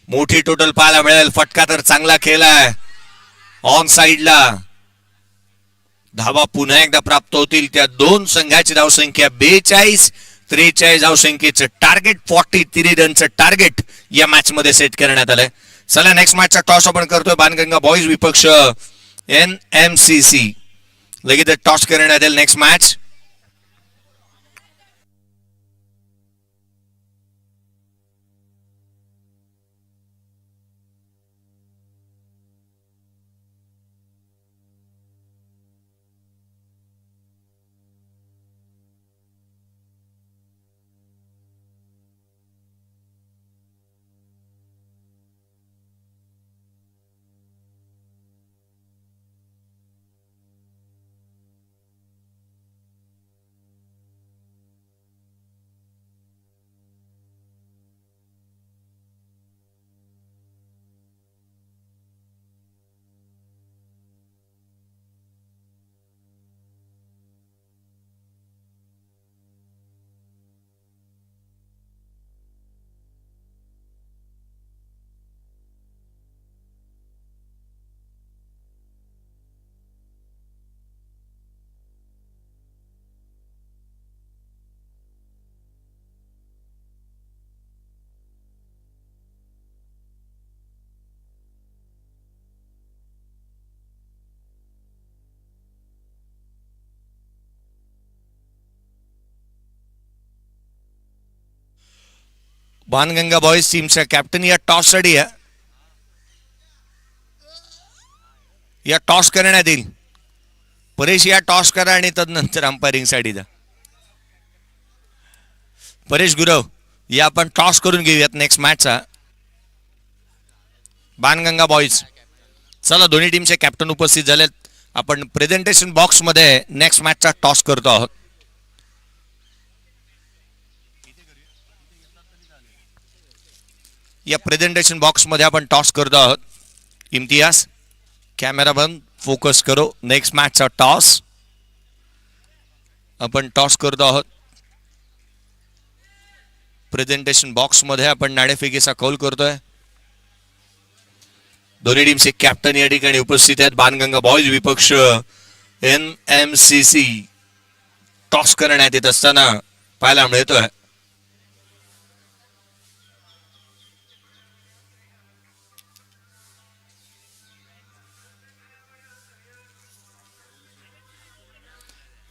मोठी टोटल पाहायला मिळेल. फटका तर चांगला खेळलाय. ऑन साइडला धावा पुन्हा एकदा प्राप्त होतील. त्या दोन संघाची धावसंख्या 42-43 धावसंख्येचं टार्गेट 43 रनचं टार्गेट या मॅच मध्ये सेट करण्यात आलंय. चला नेक्स्ट मॅचचा टॉस आपण करतोय. बाणगंगा बॉयज विपक्ष NMCC. लगेच टॉस करण्यात येईल. नेक्स्ट मॅच बाणगंगा बॉयज टीमच्या कॅप्टन या टॉस साठी या टॉस करण्यात येईल. परेश या टॉस करा आणि तदनंतर अंपायरिंग साठी द्या. परेश गुरव या आपण टॉस करून घेऊयात नेक्स्ट मॅचचा. बाणगंगा बॉयज चला दोन्ही टीमचे कॅप्टन उपस्थित झालेत. आपण प्रेझेंटेशन बॉक्स मध्ये नेक्स्ट मॅचचा टॉस करतो आहोत. या प्रेझेंटेशन बॉक्स मध्ये आपण टॉस करतो आहोत. इम्तियाज कॅमेरा बंद फोकस करो. नेक्स्ट मॅचचा टॉस आपण टॉस करतो आहोत. प्रेझेंटेशन बॉक्स मध्ये आपण नाणेफेकीचा कौल करतोय. दोन्ही टीमचे कॅप्टन या ठिकाणी उपस्थित आहेत. बाणगंगा बॉयज विपक्ष NMCC टॉस करण्यात येत असताना पाहायला मिळतोय.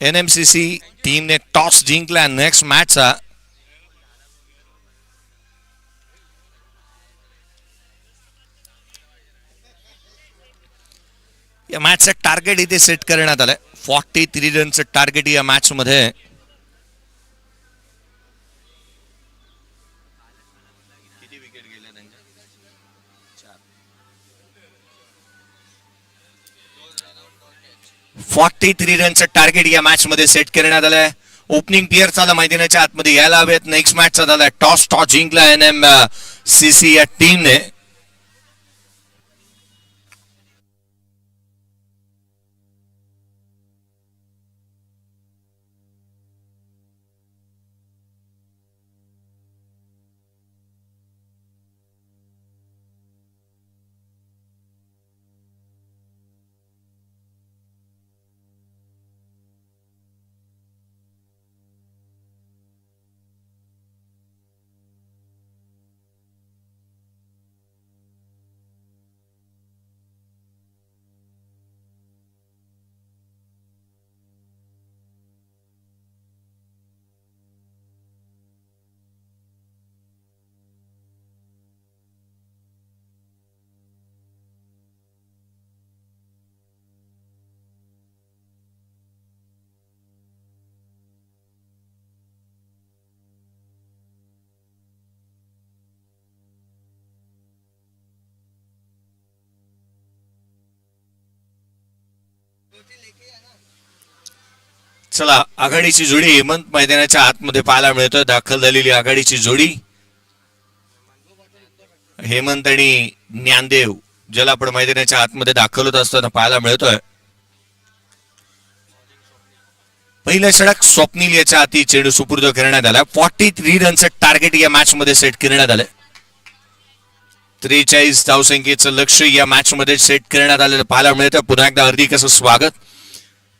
NMCC टीमने टॉस जिंकला नेक्स्ट मॅचचा. या मॅचचं टार्गेट इथे सेट करण्यात आलंय. 43 रनचं टार्गेट या मॅच मध्ये. किती विकेट गेल्या त्यांच्या? 43 रनचं टार्गेट या मॅच मध्ये सेट करण्यात आलंय. ओपनिंग प्लेअर चाला मैदानाच्या आतमध्ये यायला हवेत. नेक्स्ट मॅचचा झालाय टॉस जिंकला NMCC या टीमने. चला आघाडीची जोडी हेमंत मैदानाच्या आतमध्ये पाहायला मिळतोय. दाखल झालेली आघाडीची जोडी हेमंत आणि ज्ञानदेव ज्याला आपण मैदानाच्या आतमध्ये दाखल होत असताना पाहायला मिळतोय. पहिल्या षटक स्वप्नील याच्या हाती चेंडू सुपूर्द करण्यात आला. 43 रनचं टार्गेट या मॅच मध्ये सेट करण्यात आलं. 43 धावसंख्येचं लक्ष या मॅच मध्ये सेट करण्यात आलेलं पाहायला मिळतं. पुन्हा एकदा हार्दिक असं स्वागत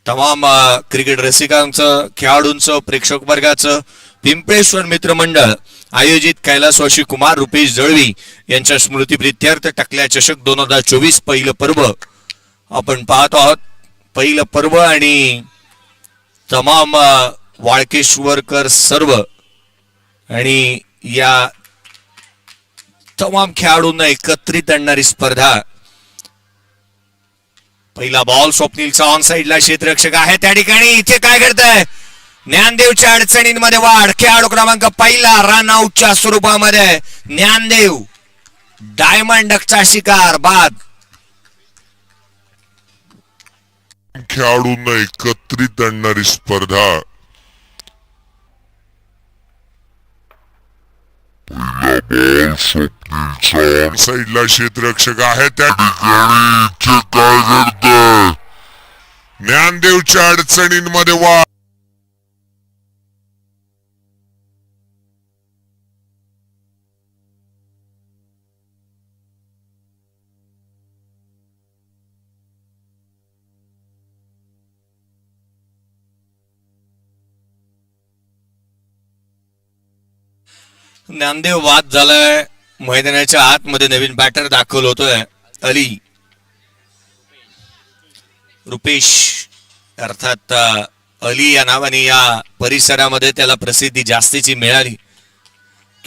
तमाम क्रिकेट रसिकांचं, खेळाडूंचं, प्रेक्षक वर्गाचं. पिंपळेश्वर मित्रमंडळ आयोजित कैलासवासी कुमार रुपेश जळवी यांच्या स्मृतीप्रित्यर्थ टकल्या चषक 2024 पहिलं पर्व आपण पाहतो आहोत. पहिलं पर्व आणि तमाम वाळकेश्वरकर सर्व आणि या तमाम खेळाडूंना एकत्रित आणणारी स्पर्धा. पहिला बॉल स्वप्नीलचा ऑन साइडला क्षेत्ररक्षक आहे त्या ठिकाणी. इथे काय घडतंय? ज्ञानदेवच्या अडचणींमध्ये वाढ. खेळाडू क्रमांक पहिला रन आउटच्या स्वरूपामध्ये ज्ञानदेव डायमंड डकचा शिकार बाद. खेळाडूंना एकत्रित आणणारी स्पर्धा. पहिला बॉल स्वप्नीलचा साइडला क्षेत्ररक्षक आहे त्या ठिकाणी. इथे काय घडतंय? ज्ञानदेवच्या अडचणींमध्ये वाढ. ज्ञानदेव वाद झालाय. मैदानाच्या आतमध्ये नवीन बॅटर दाखल होतोय अली रुपेश अर्थात अली या नावाने या परिसरामध्ये त्याला प्रसिद्धी जास्तीची मिळाली.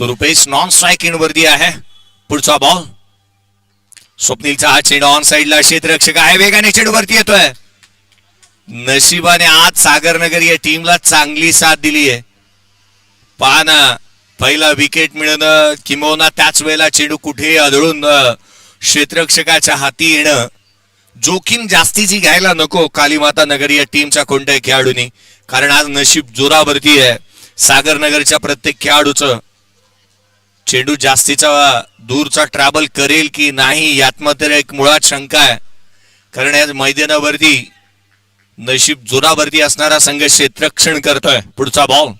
तो रुपेश नॉन स्ट्राइक इन वरती आहे. पुढचा बॉल स्वप्नीलचा हा चेंडू ऑन साइडला, क्षेत्ररक्षक आहे, वेगाने चेंडू वरती येतोय. नशिबाने आज सागरनगर या टीमला चांगली साथ दिली आहे. पहा ना, पहिला विकेट मिळणं किंबहुना त्याच वेळेला चेंडू कुठे आदळून क्षेत्ररक्षकाच्या हाती येणं, जोखीम जास्तीची घ्यायला नको कालीमाता नगर या टीमच्या कोणत्याही खेळाडूंनी, कारण आज नशीब जोरावरती आहे सागरनगरच्या प्रत्येक खेळाडूचं. चेंडू जास्तीचा दूरचा ट्रॅव्हल करेल की नाही यात मात्र एक मुळात शंका आहे, कारण या मैदानावरती नशीब जोरावरती असणारा संघ क्षेत्ररक्षण करतोय. पुढचा बॉल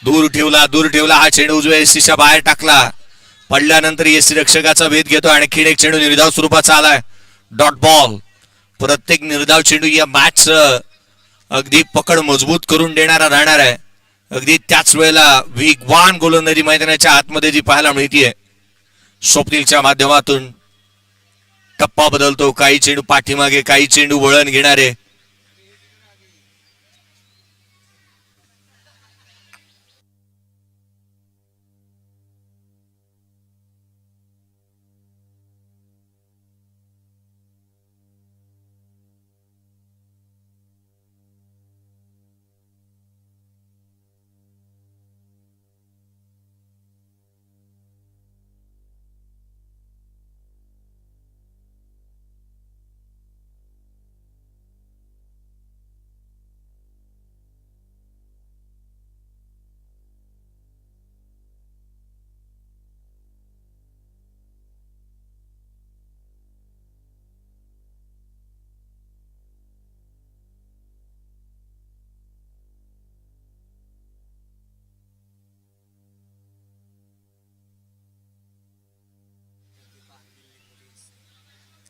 दूर ठेवला, हा चेंडू उजव्या एसीच्या बाहेर टाकला. पडल्यानंतर एसी रक्षकाचा भेद घेतो. आणखीन एक चेंडू निर्धाव स्वरूपाचा आलाय, डॉट बॉल. प्रत्येक निर्धाव चेंडू या मॅच अगदी पकड मजबूत करून देणारा राहणार आहे. अगदी त्याच वेळेला वेगवान गोलंदाजी मैदानाच्या आतमध्ये जी पाहायला मिळतीये. स्वप्नीलच्या माध्यमातून टप्पा बदलतो, काही चेंडू पाठीमागे, काही चेंडू वळण घेणारे.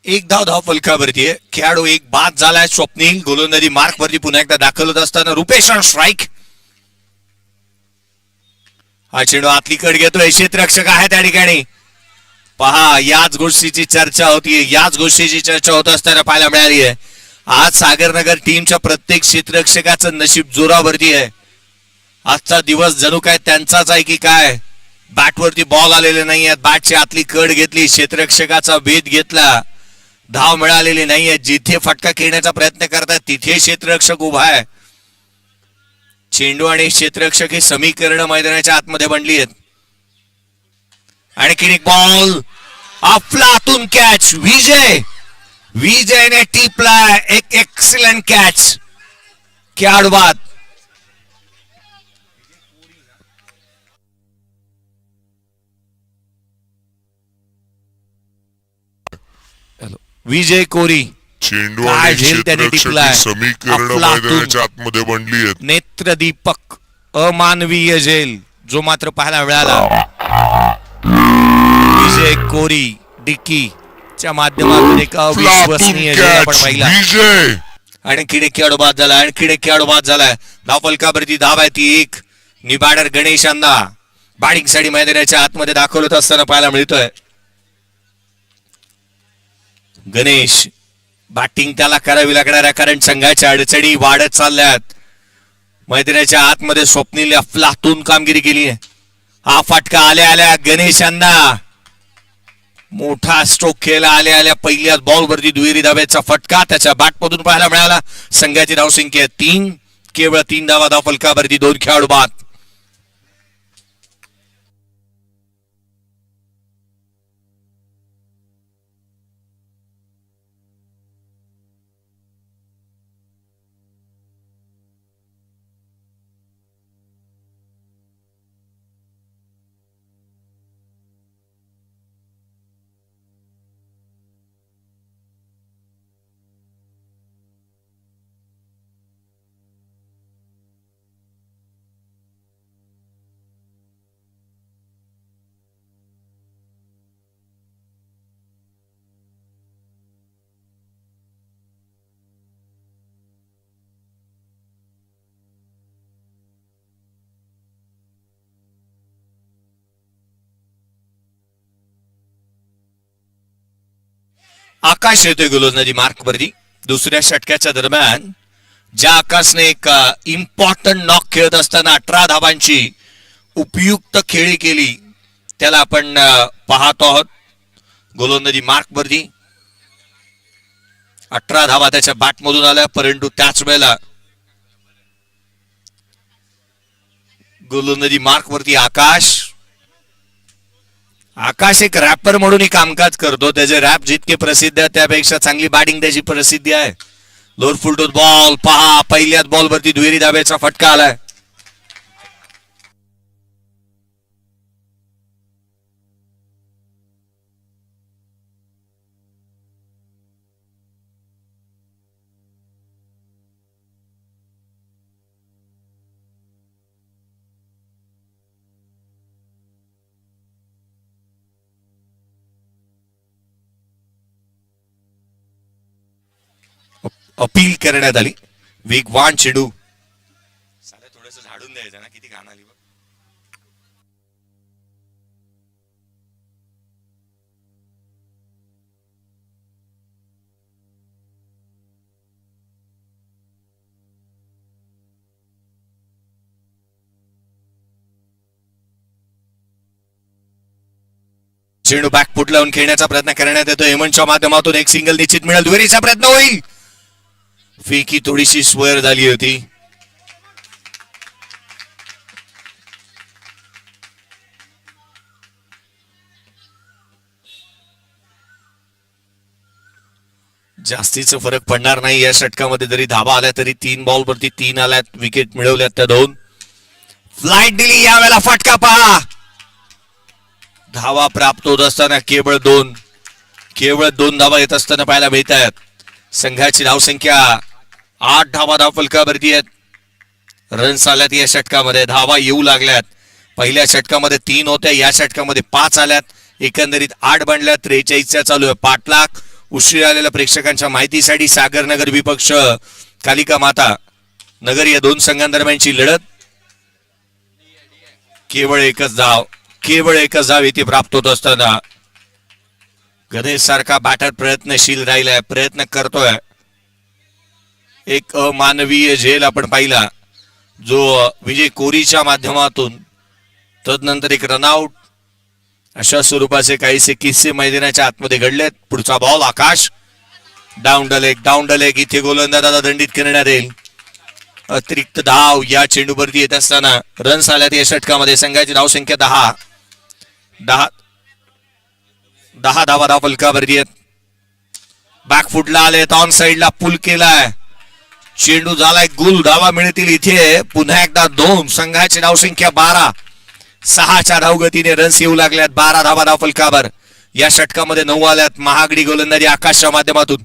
एक धाव फलकावरती आहे. खेळाडू एक बाद झालाय. स्वप्नील गोलंदाजी मार्क वरती पुन्हा एकदा दाखल होत असताना रुपेश ऑन स्ट्राईक. हा चेंडू आतली कड घेतोय, क्षेत्ररक्षक आहे त्या ठिकाणी. पहा, याच गोष्टीची चर्चा होत असताना पाहायला मिळाली आहे. आज सागरनगर टीमच्या प्रत्येक क्षेत्ररक्षकाचं नशीब जोरावरती आहे. आजचा दिवस जणू काय त्यांचाच आहे की काय. बॅटवरती बॉल आलेले नाही आहेत, बॅटची आतली कड घेतली, क्षेत्ररक्षकाचा भेद घेतला, धाव मिळालेली नाहीये. जिथे फटका खेळण्याचा प्रयत्न करतात तिथे क्षेत्ररक्षक उभा आहे. चेंडू आणि क्षेत्ररक्षक हे समीकरण मैदानाच्या आतमध्ये बनली आहेत. आणखीन एक बॉल, अफलातून कॅच. विजयने टिपला एक एक्सलंट कॅच. खेळाडू बाद. विजय कोरी चेंडू आणि क्षेत्ररक्षक समीकरण मैदानाच्या आतमध्ये बनली आहेत. नेत्रदीपक अमानवीय झेल जो मात्र पाहायला मिळाला. विजय कोरी डिकीच्या माध्यमातून एक अविश्वसनीय झेल आपण पाहिला. आणखीन एक खेळाडू बाद झालाय. धावफलकावरती धाव आहे ती एक. निबाडर गणेशांना बॅटिंग साठी मैदानाच्या आतमध्ये दाखल होत असताना पाहायला मिळतोय. गणेश बॅटिंग त्याला करावी लागणार आहे, कारण संघाच्या अडचणी वाढत चालल्यात. मैदानाच्या आतमध्ये स्वप्नील अफलातून कामगिरी केली आहे. हा फटका आल्या गणेशांना मोठा स्ट्रोक खेळला. आल्या पहिल्याच बॉल वरती दुहेरी धाब्याचा फटका त्याच्या बॅटमधून पाहायला मिळाला. संघाची धावसंख्या 3, केवळ 3 धावा. धावफलकावरती 2 खेळाडू बाद. आकाश येतोय गोलंदाजी मार्क वरती. दुसऱ्या षटकाच्या दरम्यान ज्या आकाशने एक इम्पॉर्टंट नॉक खेळत असताना 18 धावांची उपयुक्त खेळी केली त्याला आपण पाहतो आहोत. गोलंदाजी मार्क वरती 18 धावा त्याच्या बॅटमधून आल्या, परंतु त्याच वेळेला गोलंदाजी मार्क वरती आकाश एक रॅपर म्हणूनही कामकाज करतो. त्याचे रॅप जितके प्रसिद्ध आहे त्यापेक्षा चांगली बॅटिंग त्याची प्रसिद्धी आहे. लोअर फुल टॉस बॉल पहा, पहिल्याच बॉल वरती दुहेरी धाब्याचा फटका आलाय. अपील करण्यात आली. वेगवान चेंडू थोडस झाडून द्यायचं ना, किती घाण आली बघ. चेंडू बॅकफुट लावून खेळण्याचा प्रयत्न करण्यात येतो. हेमंतच्या माध्यमातून एक सिंगल निश्चित मिळेल. दुहेरीचा प्रयत्न होईल. फेकी थोडीशी स्क्वेअर झाली होती. जास्तीचा फरक पडणार नाही या षटकामध्ये. जरी धाबा आल्या तरी 3 बॉल वरती 3 आल्यात, विकेट मिळवल्यात त्या 2. फ्लाइट दिली, यावेळेला फटका पहा. धावा प्राप्त होत असताना केवळ 2 धावा येत असताना पाहायला मिळत आहेत. संघाची धावसंख्या 8 धावा धावफलकावरती आहेत. रन्स आल्यात या षटकामध्ये, धावा येऊ लागल्यात. पहिल्या षटकामध्ये 3 होत्या, या षटकामध्ये 5 आल्यात. एकंदरीत 8 बनल्यात. 43चा चालू आहे पाठलाग. उशिरा आलेल्या प्रेक्षकांच्या माहितीसाठी सागर नगर विपक्ष कालिका माता नगर या 2 संघांदरम्यानची लढत. केवळ एकच धाव इथे प्राप्त होत असताना गणेश सारखा बॅटर प्रयत्नशील राहिलाय, प्रयत्न करतोय. एक अमानवीय झेल आपण पाहिला जो विजय कोहलीच्या माध्यमातून, तदनंतर एक रनआउट, अशा स्वरूपाचे काहीसे किस्से मैदानाच्या आतमध्ये घडलेत. पुढचा ball Akash, down the leg. इथे गोलंदाजाला दंडित करण्यात येईल. अतिरिक्त धाव या चेंडूवरती येत असताना रन्स आल्यात या षटकामध्ये. संघाची धावसंख्या 10 धावा धावफलकावरती आहेत. बॅकफुटला आले, ऑन साइडला पुल केलाय. चेंडू झालाय गुल, धावा मिळतील इथे. पुन्हा एकदा 2. संघाची धावसंख्या 12. 6च्या धावगतीने रन्स येऊ लागल्यात. 12 धावा धावफलकावर. या षटकामध्ये 9 आल्यात. महागडी गोलंदाजी आकाशच्या माध्यमातून.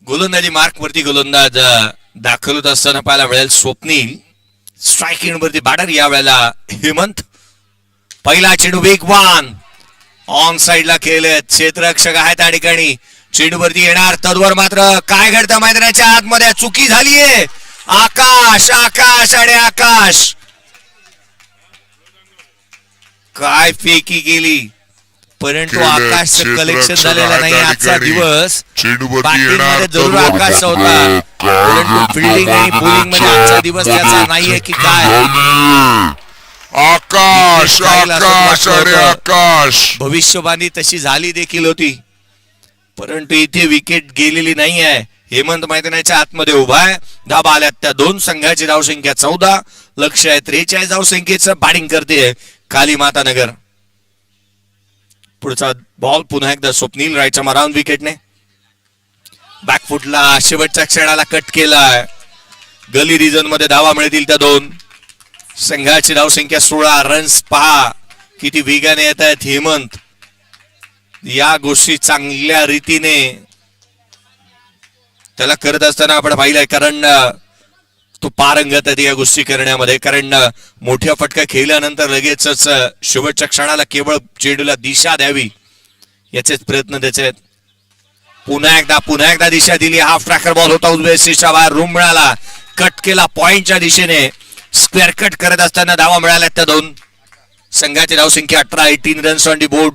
गोलंदाजी मार्क वरती गोलंदाज दाखल होत असताना पाहायला मिळेल स्वप्नील. स्ट्रायकिंग वरती बॅटर, या वेळेला हेमंत. पहिला चेंडू वेगवान ऑन साइडला खेळले. क्षेत्ररक्षक आहे त्या ठिकाणी. चेंडू वरती येणार, तदवर मात्र काय घडतं मैदानाच्या आतमध्ये? चुकी झालीये. आकाश आणि आकाश काय फेकी केली, परंतु आकाशचं कलेक्शन झालेलं नाही. आजचा दिवस बॅटिंग मध्ये जरूर आकाशचा होता, परंतु फिल्डिंग आणि बॉलिंग मध्ये आजचा दिवस त्याचा नाहीये की काय. आकाश भविष्यवाणी तशी झाली देखील होती, परंतु इथे विकेट गेलेली नाही आहे. हेमंत मैदानाच्या आतमध्ये उभा आहे. धाबा आल्यात त्या 2. संघाची धावसंख्या 14. लक्ष आहे 43 धावसंख्येचं. बॅटिंग करते काली माता नगर. पुढचा बॉल पुन्हा एकदा स्वप्नील रायच्या माराउंड विकेटने. बॅकफुटला शेवटच्या क्षणाला कट केलाय. गली रिजन मध्ये धावा मिळतील त्या 2. संघाची धावसंख्या 16. रन्स पहा किती वेगाने येत आहेत. हेमंत या गोष्टी चांगल्या रीतीने त्याला करत असताना आपण पाहिलंय, कारण तो पारंगत आहे या गोष्टी करण्यामध्ये. कारण मोठ्या फटका खेळल्यानंतर लगेचच शेवटच्या क्षणाला केवळ चेंडूला दिशा द्यावी याचेच प्रयत्न त्याचे आहेत. पुन्हा एकदा दिशा दिली. हाफ ट्रॅकर बॉल होता उजव्या सीच्या बाहेर. रूम मिळाला, कट केला पॉइंटच्या दिशेने. स्क्वेअर कट करत असताना धावा मिळाल्या त्या दोन. संघाची धावसंख्या 18 रन्स ऑन दी बोर्ड.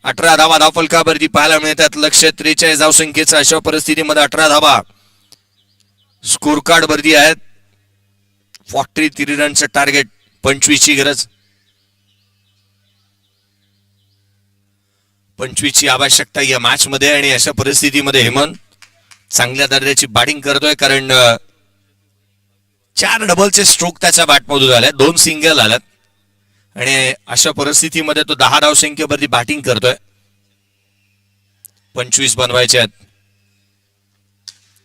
18 धावा धावफलकावरती पाहायला मिळतात. लक्ष्य 43 धावसंख्येचा. अशा परिस्थितीमध्ये 18 धावा स्कोर कार्ड वरती आहेत. 43 रनचं टार्गेट, 25 ची गरज, 25 ची आवश्यकता या मॅच मध्ये. आणि अशा परिस्थितीमध्ये हेमंत चांगल्या दर्जाची बॅटिंग करतोय, कारण 4 डबलचे स्ट्रोक त्याच्या बॅटमधून आले, 2 सिंगल आल्यात. आणि अशा परिस्थितीमध्ये तो 10 धावसंख्येवरती बॅटिंग करतोय. 25 बनवायचे आहेत.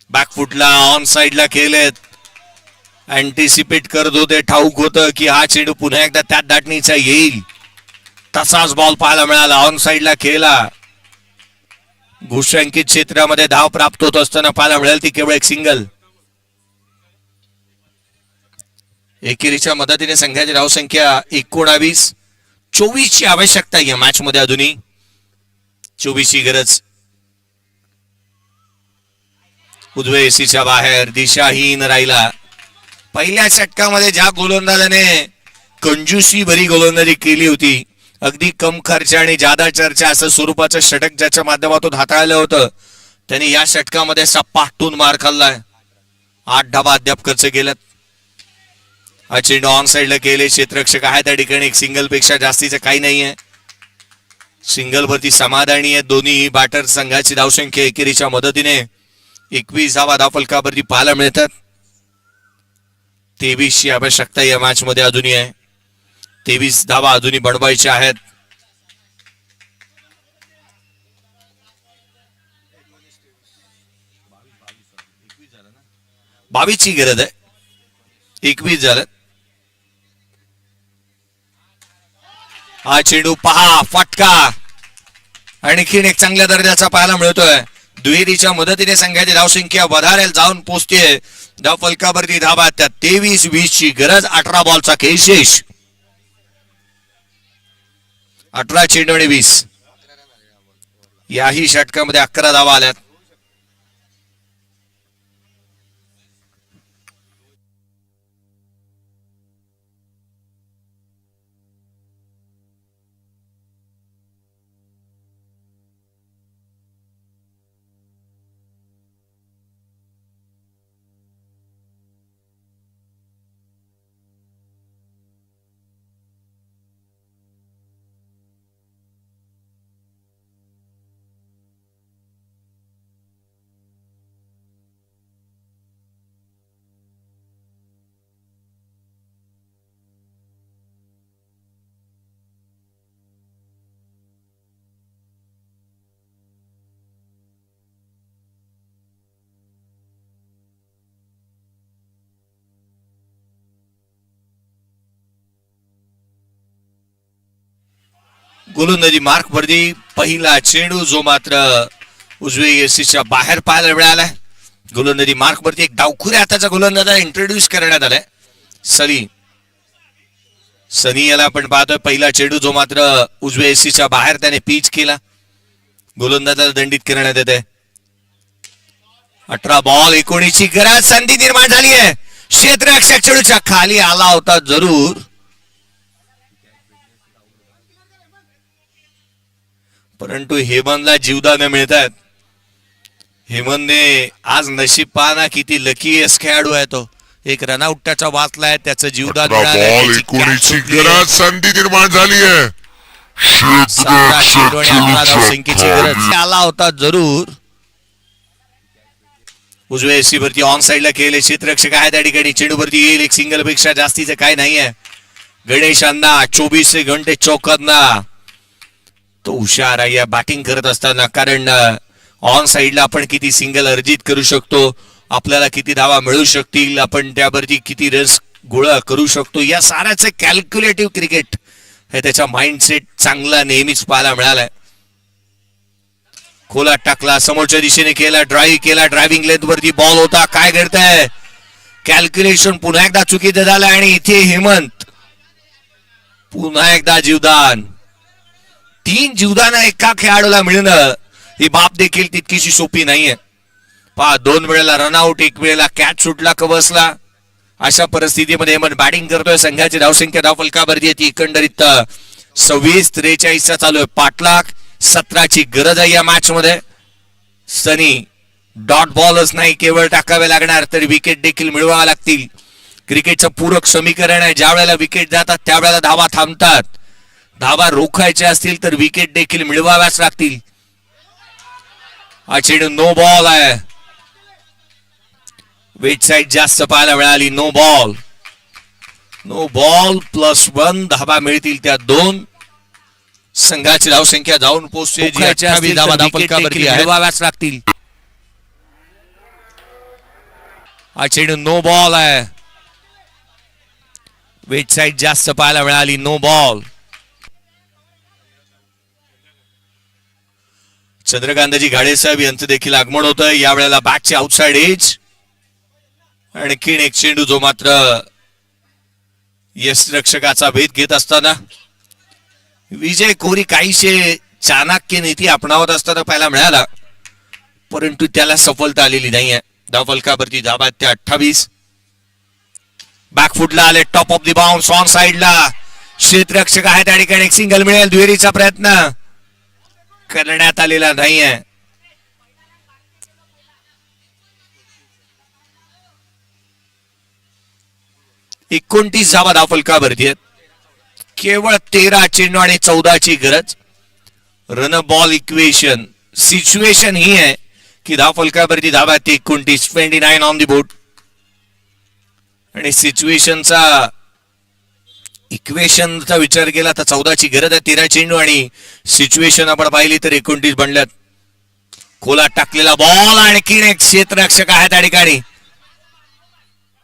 बॅकफुटला ऑन साइडला केलेत. अँटिसिपेट करत होते, ठाऊक होतं की हा चेंडू पुन्हा एकदा त्यात दाटणीचा येईल. तसाच बॉल पाहायला मिळाला. ऑन साइडला केला. घोषांकित क्षेत्रामध्ये धाव प्राप्त होत असताना पाहायला मिळेल ती केवळ एक सिंगल. एकेरीच्या मदतीने संघाची धावसंख्या 19. 24 ची आवश्यकता या मॅच मध्ये. अजूनही 24 ची गरज. उजव्या एसीच्या बाहेर, दिशाहीन राहिला. पहिल्या षटकामध्ये ज्या गोलंदाजाने कंजूसी भरी गोलंदाजी केली होती, अगदी कम खर्च आणि जादा चर्चा असं स्वरूपाचं षटक ज्याच्या माध्यमातून हाताळलं होतं, त्यांनी या षटकामध्ये सपाटून मार खाल्लाय. 8 धावा अद्याप खर्च केल्यात. हा चेंडू ऑन साइडला केले. क्षेत्ररक्षक आहे त्या ठिकाणी. एक सिंगल पेक्षा जास्तीचं काही नाहीये. सिंगल वरती समाधानी आहे दोन्ही बॅटर. संघाची धावसंख्या एकेरीच्या मदतीने 21 धावा धावफलकावरती पाहायला मिळतात. 23 ची आवश्यकता या मॅच मध्ये अजूनही आहे. 23 धावा अजूनही बनवायच्या आहेत. बावीस ची गरज आहे. 21 झालं. हा चेंडू पहा, फटका आणखीन एक चांगल्या दर्जाचा पाहायला मिळतोय. दुहेरीच्या मदतीने संघाची धावसंख्या वधारेल जाऊन पोहोचते. धावफलकावरती धावा त्या 23-20 ची गरज. 18 बॉलचा खेळ शेष. 18 चेंडू आणि 20. याही षटकामध्ये 11 धावा आल्यात. गोलंदाजी मार्क वरती पहिला चेंडू जो मात्र उजवे एसीच्या बाहेर पाहायला मिळालाय. गोलंदाजी मार्क वरती एक डावखुऱ्या हाताचा गोलंदाज इंट्रोड्यूस करण्यात आलाय. सनी याला आपण पाहतोय. पहिला चेंडू जो मात्र उजव्या एसीच्या बाहेर त्याने पिच केला. गोलंदाजाला दंडित करण्यात येते. 18 बॉल 19 ची गरज. संधी निर्माण झाली आहे. क्षेत्ररक्षक चेंडूच्या खाली आला होता जरूर, परंतु हेमंतला जीवदान मिळतात. हेमंतने आज नशीब पाहना किती लकी एस खेळाडू आहे तो. एक रनआउट त्याचा वाचलाय, त्याचं जीवदान बॉल 19 ची गरज. संधी निर्माण झाली आहे. संख्येची गरज आला होता जरूर. उजव्या एसी वरती ऑन साइडला केले. क्षेत्ररक्षक आहे त्या ठिकाणी. चेंडूवरती येईल. एक सिंगल पेक्षा जास्तीचं काय नाहीये. गणेशांना 24 घंटे चौकांना तो हुशार आहे या बॅटिंग करत असताना. कारण ऑन साइडला आपण किती सिंगल अर्जित करू शकतो, आपल्याला किती धावा मिळू शकतील, आपण त्यावरती किती रन्स गोळा करू शकतो, या साऱ्याचं कॅल्क्युलेटिव्ह क्रिकेट हे त्याचा माइंडसेट चांगला नेहमीच पाहायला मिळालाय. खोला टाकला, समोरच्या दिशेने केला, ड्राईव्ह केला, ड्रायव्हिंग लेंथ वरती बॉल होता. काय घडतंय, कॅल्क्युलेशन पुन्हा एकदा चुकीचं झालं आणि इथे हेमंत पुन्हा एकदा जीवदान. 3 जीवदान एका खेळाडूला मिळणं ही बाब देखील तितकीशी सोपी नाहीये. पहा, 2 वेळेला रनआउट, 1 वेळेला कॅच सुटला, कबसला. अशा परिस्थितीमध्ये हेमंत बॅटिंग करतोय. संघाची धावसंख्या धावफलकावरती येते एकंदरीत 26-43 चालू आहे. पाठलाग 17ची गरज आहे या मॅच मध्ये. सनी डॉट बॉलच नाही, केवळ टाकावे लागणार तर विकेट देखील मिळवाव्या लागतील. क्रिकेटचं पूरक समीकरण आहे. ज्या वेळेला विकेट जातात त्यावेळेला धावा थांबतात. धावा रोखायच्या असतील तर विकेट देखील मिळवाव्याच लागतील. हा चेंडू नो बॉल आहे. वेट साईड जास्त पाहायला मिळाली. नो बॉल, नो बॉल +1 धावा मिळतील त्या 2. संघाची धावसंख्या जाऊन पोहोचते जी 28 धावा धावफलकावरती मिळवाव्याच लागतील. हा चेंडू नो बॉल आहे. वेट साईड जास्त पाहायला मिळाली. No ball. चंद्रकांतजी घाडेसाहेब यांचं देखील आगमन होतं. यावेळेला बॅटचे आउटसाइड एज. आणखीन एक चेंडू जो मात्र यष्टिरक्षकाचा भेद घेत असताना विजय कोहली काहीशे चाणक्य नीती अपनावत असताना पाहायला मिळाला, परंतु त्याला सफलता आलेली नाहीये. धावफलकावरती धाबा त्या 28. बॅकफुटला आले, top of the bounce, on साइडला क्षेत्ररक्षक आहे. त्या ठिकाणी एक सिंगल मिळेल. दुहेरीचा प्रयत्न करण्यात आलेला नाहीये. एकोणतीस धावा धावफलकावरती आहेत. केवळ 13 चेंडू आणि 14ची गरज. रन बॉल इक्वेशन सिच्युएशन ही आहे की धावफलकावरती धावा 29, 29 ऑन दी बोर्ड. आणि सिच्युएशनचा इक्वेशनचा विचार केला तर 14ची गरज आहे. 13 चेंडू आणि सिच्युएशन आपण पाहिली तर 29 बनल्यात. खोला टाकलेला बॉल, आणखीन एक क्षेत्ररक्षक आहे त्या ठिकाणी.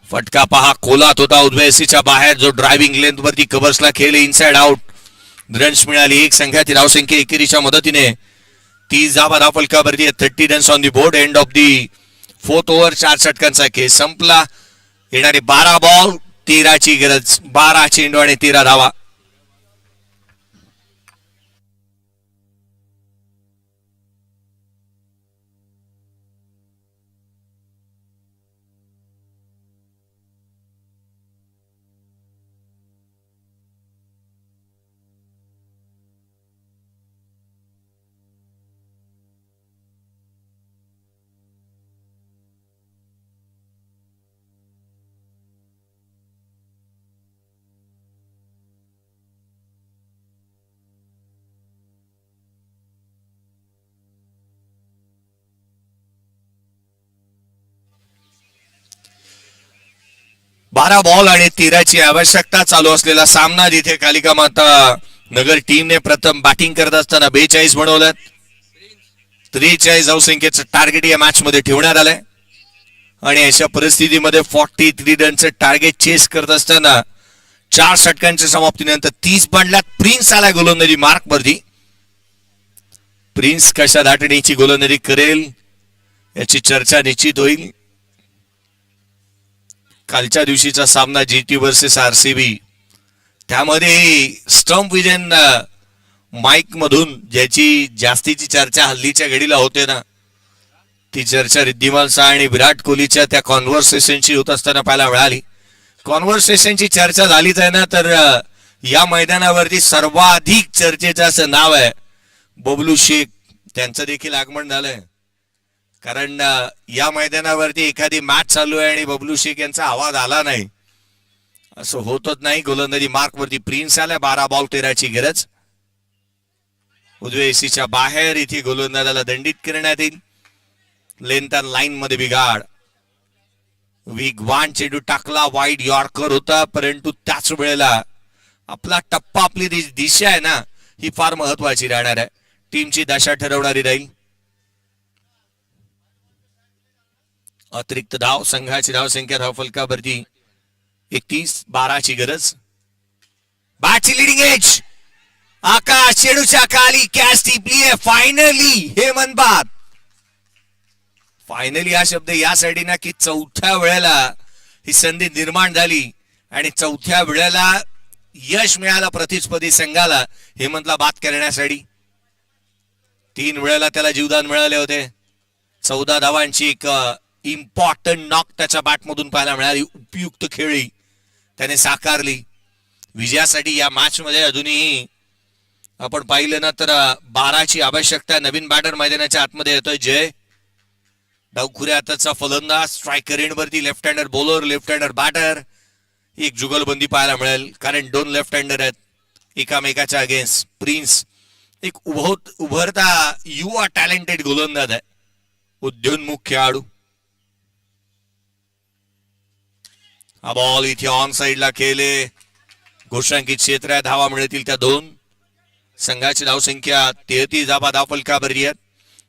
फटका पहा, खोलात होता उद्वयसीच्या बाहेर, जो ड्रायव्हिंग लेंथ वरती कव्हर्सला खेळले. Inside out. रन्स मिळाली. एक संघाची धावसंख्या एकेरीच्या मदतीने 30 धावा धावफलकावरती 30 runs on the board. End of the 4th over. 4 षटकांचा खेळ संपला. येणारे 12 बॉल, 13ची गरज. 12 चेंडू आणि 13 धावा. बारा बॉल आणि 13ची आवश्यकता चालू असलेला सामना, जिथे कालिका माता नगर टीमने प्रथम बॅटिंग करत असताना 42 बनवलं. 43 धावसंख्येचं टार्गेट या मॅच मध्ये ठेवण्यात आलंय. आणि अशा परिस्थितीमध्ये 43 रनचं टार्गेट चेस करत असताना 4 षटकांच्या समाप्तीनंतर 30 बनल्यात. प्रिन्स आला गोलंदाजी मार्क वरती. प्रिन्स कशा धाटणीची गोलंदाजी करेल याची चर्चा निश्चित होईल. कालच्या दिवशीचा सामना जीटी वर्सेस आरसीबी, त्यामध्ये स्टंप विजन माईक मधून ज्याची जास्तीची चर्चा हल्लीच्या घडीला होते ना, ती चर्चा रिद्धिमान शाह आणि विराट कोहलीच्या त्या कॉन्व्हर्सेशनची होत असताना पाहायला मिळाली. कॉन्व्हर्सेशनची चर्चा झालीच आहे ना, तर या मैदानावरती सर्वाधिक चर्चेचं असं नाव आहे बबलू शेख. त्यांचं देखील आगमन झालंय. कारण या मैदानावरती एखादी मॅच चालू आहे आणि बबलू शेख यांचा आवाज आला नाही असं होतच नाही. गोलंदाजी मार्क वरती प्रिन्स आला. 12 बॉल 13ची गरज. उजव्या एसीच्या बाहेर इथे गोलंदाजाला दंडित करण्यात येईल. लेंथ लाईन मध्ये बिघाड. वेगवान चेंडू टाकला, वाईड यॉर्कर होता, परंतु त्याच वेळेला आपला टप्पा, आपली दिशा आहे ना, ही फार महत्वाची राहणार आहे. टीमची दशा ठरवणारी राहील. अतिरिक्त धाव, संघाची धावसंख्या धावफलकावरती 31, 12ची गरज. बॅटची लिडिंग एज. आकाश चेंडूच्या खाली कॅच टिपली आहे. फायनली हे म्हणतात, फायनली हा शब्द यासाठी ना की चौथ्या वेळेला ही संधी निर्माण झाली आणि चौथ्या वेळेला यश मिळालं प्रतिस्पर्धी संघाला हेमंतला बाद करण्यासाठी. 3 वेळेला त्याला जीवदान मिळाले होते. 14 धावांची एक इम्पॉर्टंट नॉक त्याच्या बॅटमधून पाहायला मिळाली. उपयुक्त खेळी त्याने साकारली. विजयासाठी या मॅच मध्ये अजूनही आपण पाहिलं ना तर 12ची आवश्यकता. नवीन बॅटर मैदानाच्या आतमध्ये येतोय जय. डावखुऱ्या हाताचा फलंदाज, स्ट्रायकर एंडवरती left hander bowler, left hander batter. एक जुगलबंदी पाहायला मिळेल कारण 2 लेफ्ट हँडर आहेत एकामेकाच्या अगेन्स्ट. प्रिन्स एक उभरता युवा टॅलेंटेड गोलंदाज आहे, उद्योन्मुख खेळाडू. हा बॉल इथे ऑन साइडला खेळले. घोषांकित क्षेत्र आहे. धावा मिळतील त्या 2. संघाची धावसंख्या 33 धावा धावफलकावरती आहेत.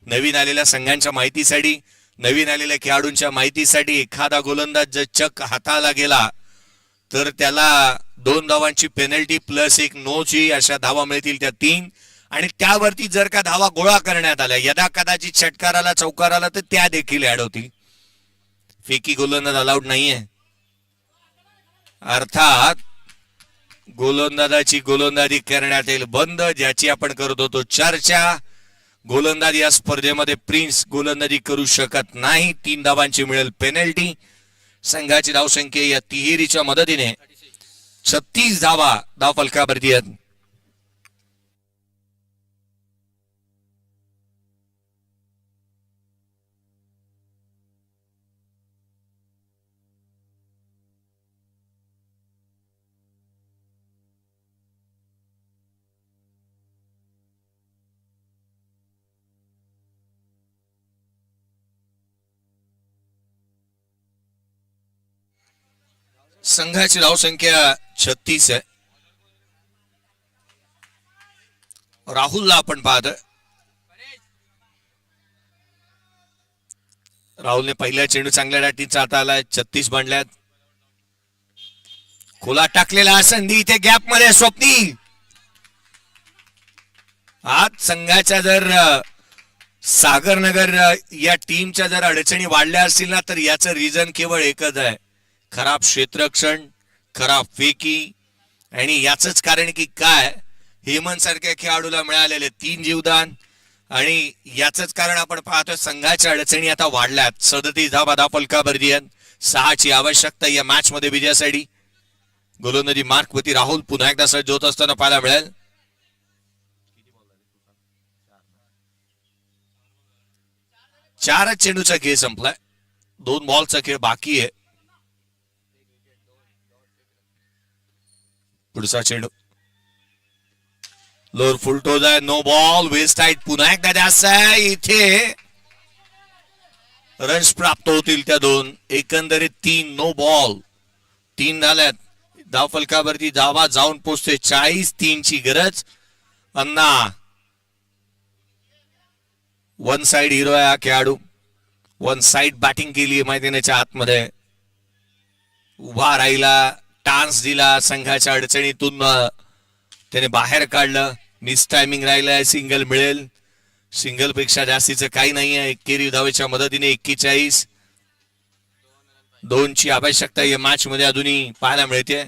नवीन आलेल्या संघांच्या माहितीसाठी, नवीन आलेल्या खेळाडूंच्या माहितीसाठी एखादा गोलंदाज जर चक हाताला गेला तर त्याला 2 धावांची पेनल्टी प्लस 1 नोची अशा धावा मिळतील त्या 3. आणि त्यावरती जर का धावा गोळा करण्यात आल्या, यदा कदाचित षटकाराला चौकाराला, तर त्या देखील ऍड होतील. फेकी गोलंदाज अलाउड नाहीये. अर्थात गोलंदाजाची गोलंदाजी करण्यात येईल बंद, ज्याची आपण करत होतो चर्चा. गोलंदाज या स्पर्धेमध्ये प्रिन्स गोलंदाजी करू शकत नाही. 3 धावांची मिळेल पेनल्टी. संघाची धावसंख्या या तिहेरीच्या मदतीने 36 धावा धावफलकावरती आहेत. संघाची धावसंख्या 36 आहे. राहुलला आपण पाहतोय. राहुलने पहिल्या चेंडू चांगल्या डाटीचा हाता आलाय. 36 बांधल्यात. खोला टाकलेला संधी इथे गॅप मध्ये स्वप्नील. आज संघाच्या जर सागरनगर या टीमच्या जर अडचणी वाढल्या असतील ना तर याचं रिझन केवळ एकच आहे, खराब क्षेत्ररक्षण, खराब फेकी. आणि याच कारण की काय, हेमंत सारख्या खेळाडूला मिळालेले 3 जीवदान. आणि याच कारण आपण पाहतोय संघाच्या अडचणी आता वाढल्यात. 37 धावा धावफलकावरती आहेत. 6ची आवश्यकता या मॅच मध्ये विजयासाठी. गोलंदाजी मार्कवरती राहुल पुन्हा एकदा सज्ज होत असताना पाहायला मिळेल. चारच चेंडूचा खेळ संपलाय. 2 बॉलचा खेळ बाकी आहे. पुढचा चेंडू लोअर फुल टोज आहे. No ball. वेस्ट साइड पुन्हा एकदा जास्त आहे. इथे रन्स प्राप्त होतील त्या 2. एकंदरीत 3 नो बॉल. 3 झाल्यात. धावफलकावरती धावा जाऊन पोहोचते 40. ची गरज. अन्ना वन साइड हिरो आहे हा खेळाडू. वन साइड बॅटिंग केली मैदानाच्या आतमध्ये. उभा राहिला, टान्स दिला, संघाच्या अडचणीतून त्याने बाहेर काढलं. मिस टायमिंग राहिलाय. सिंगल मिळेल. सिंगल पेक्षा जास्तीचं काही नाहीये. 21 धावेच्या मदतीने 41. 2ची आवश्यकता या मॅच मध्ये अजूनही पाहायला मिळते.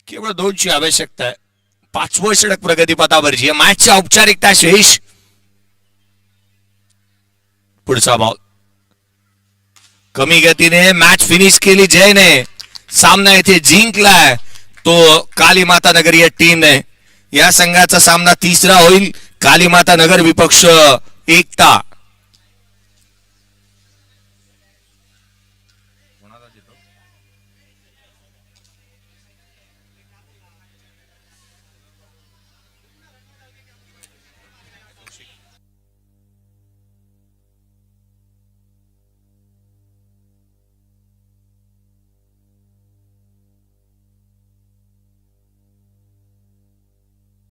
केवळ 2ची आवश्यकता आहे. 5वं षटक प्रगतीपथावरची या मॅचची औपचारिकता शेष. पुढचा बॉल कमी गतीने मॅच फिनिश केली जयने. सामना इथे जिंकलाय तो कालीमाता नगर या टीमने. या संघाचा सामना 3रा होईल. कालीमाता नगर विपक्ष एकता.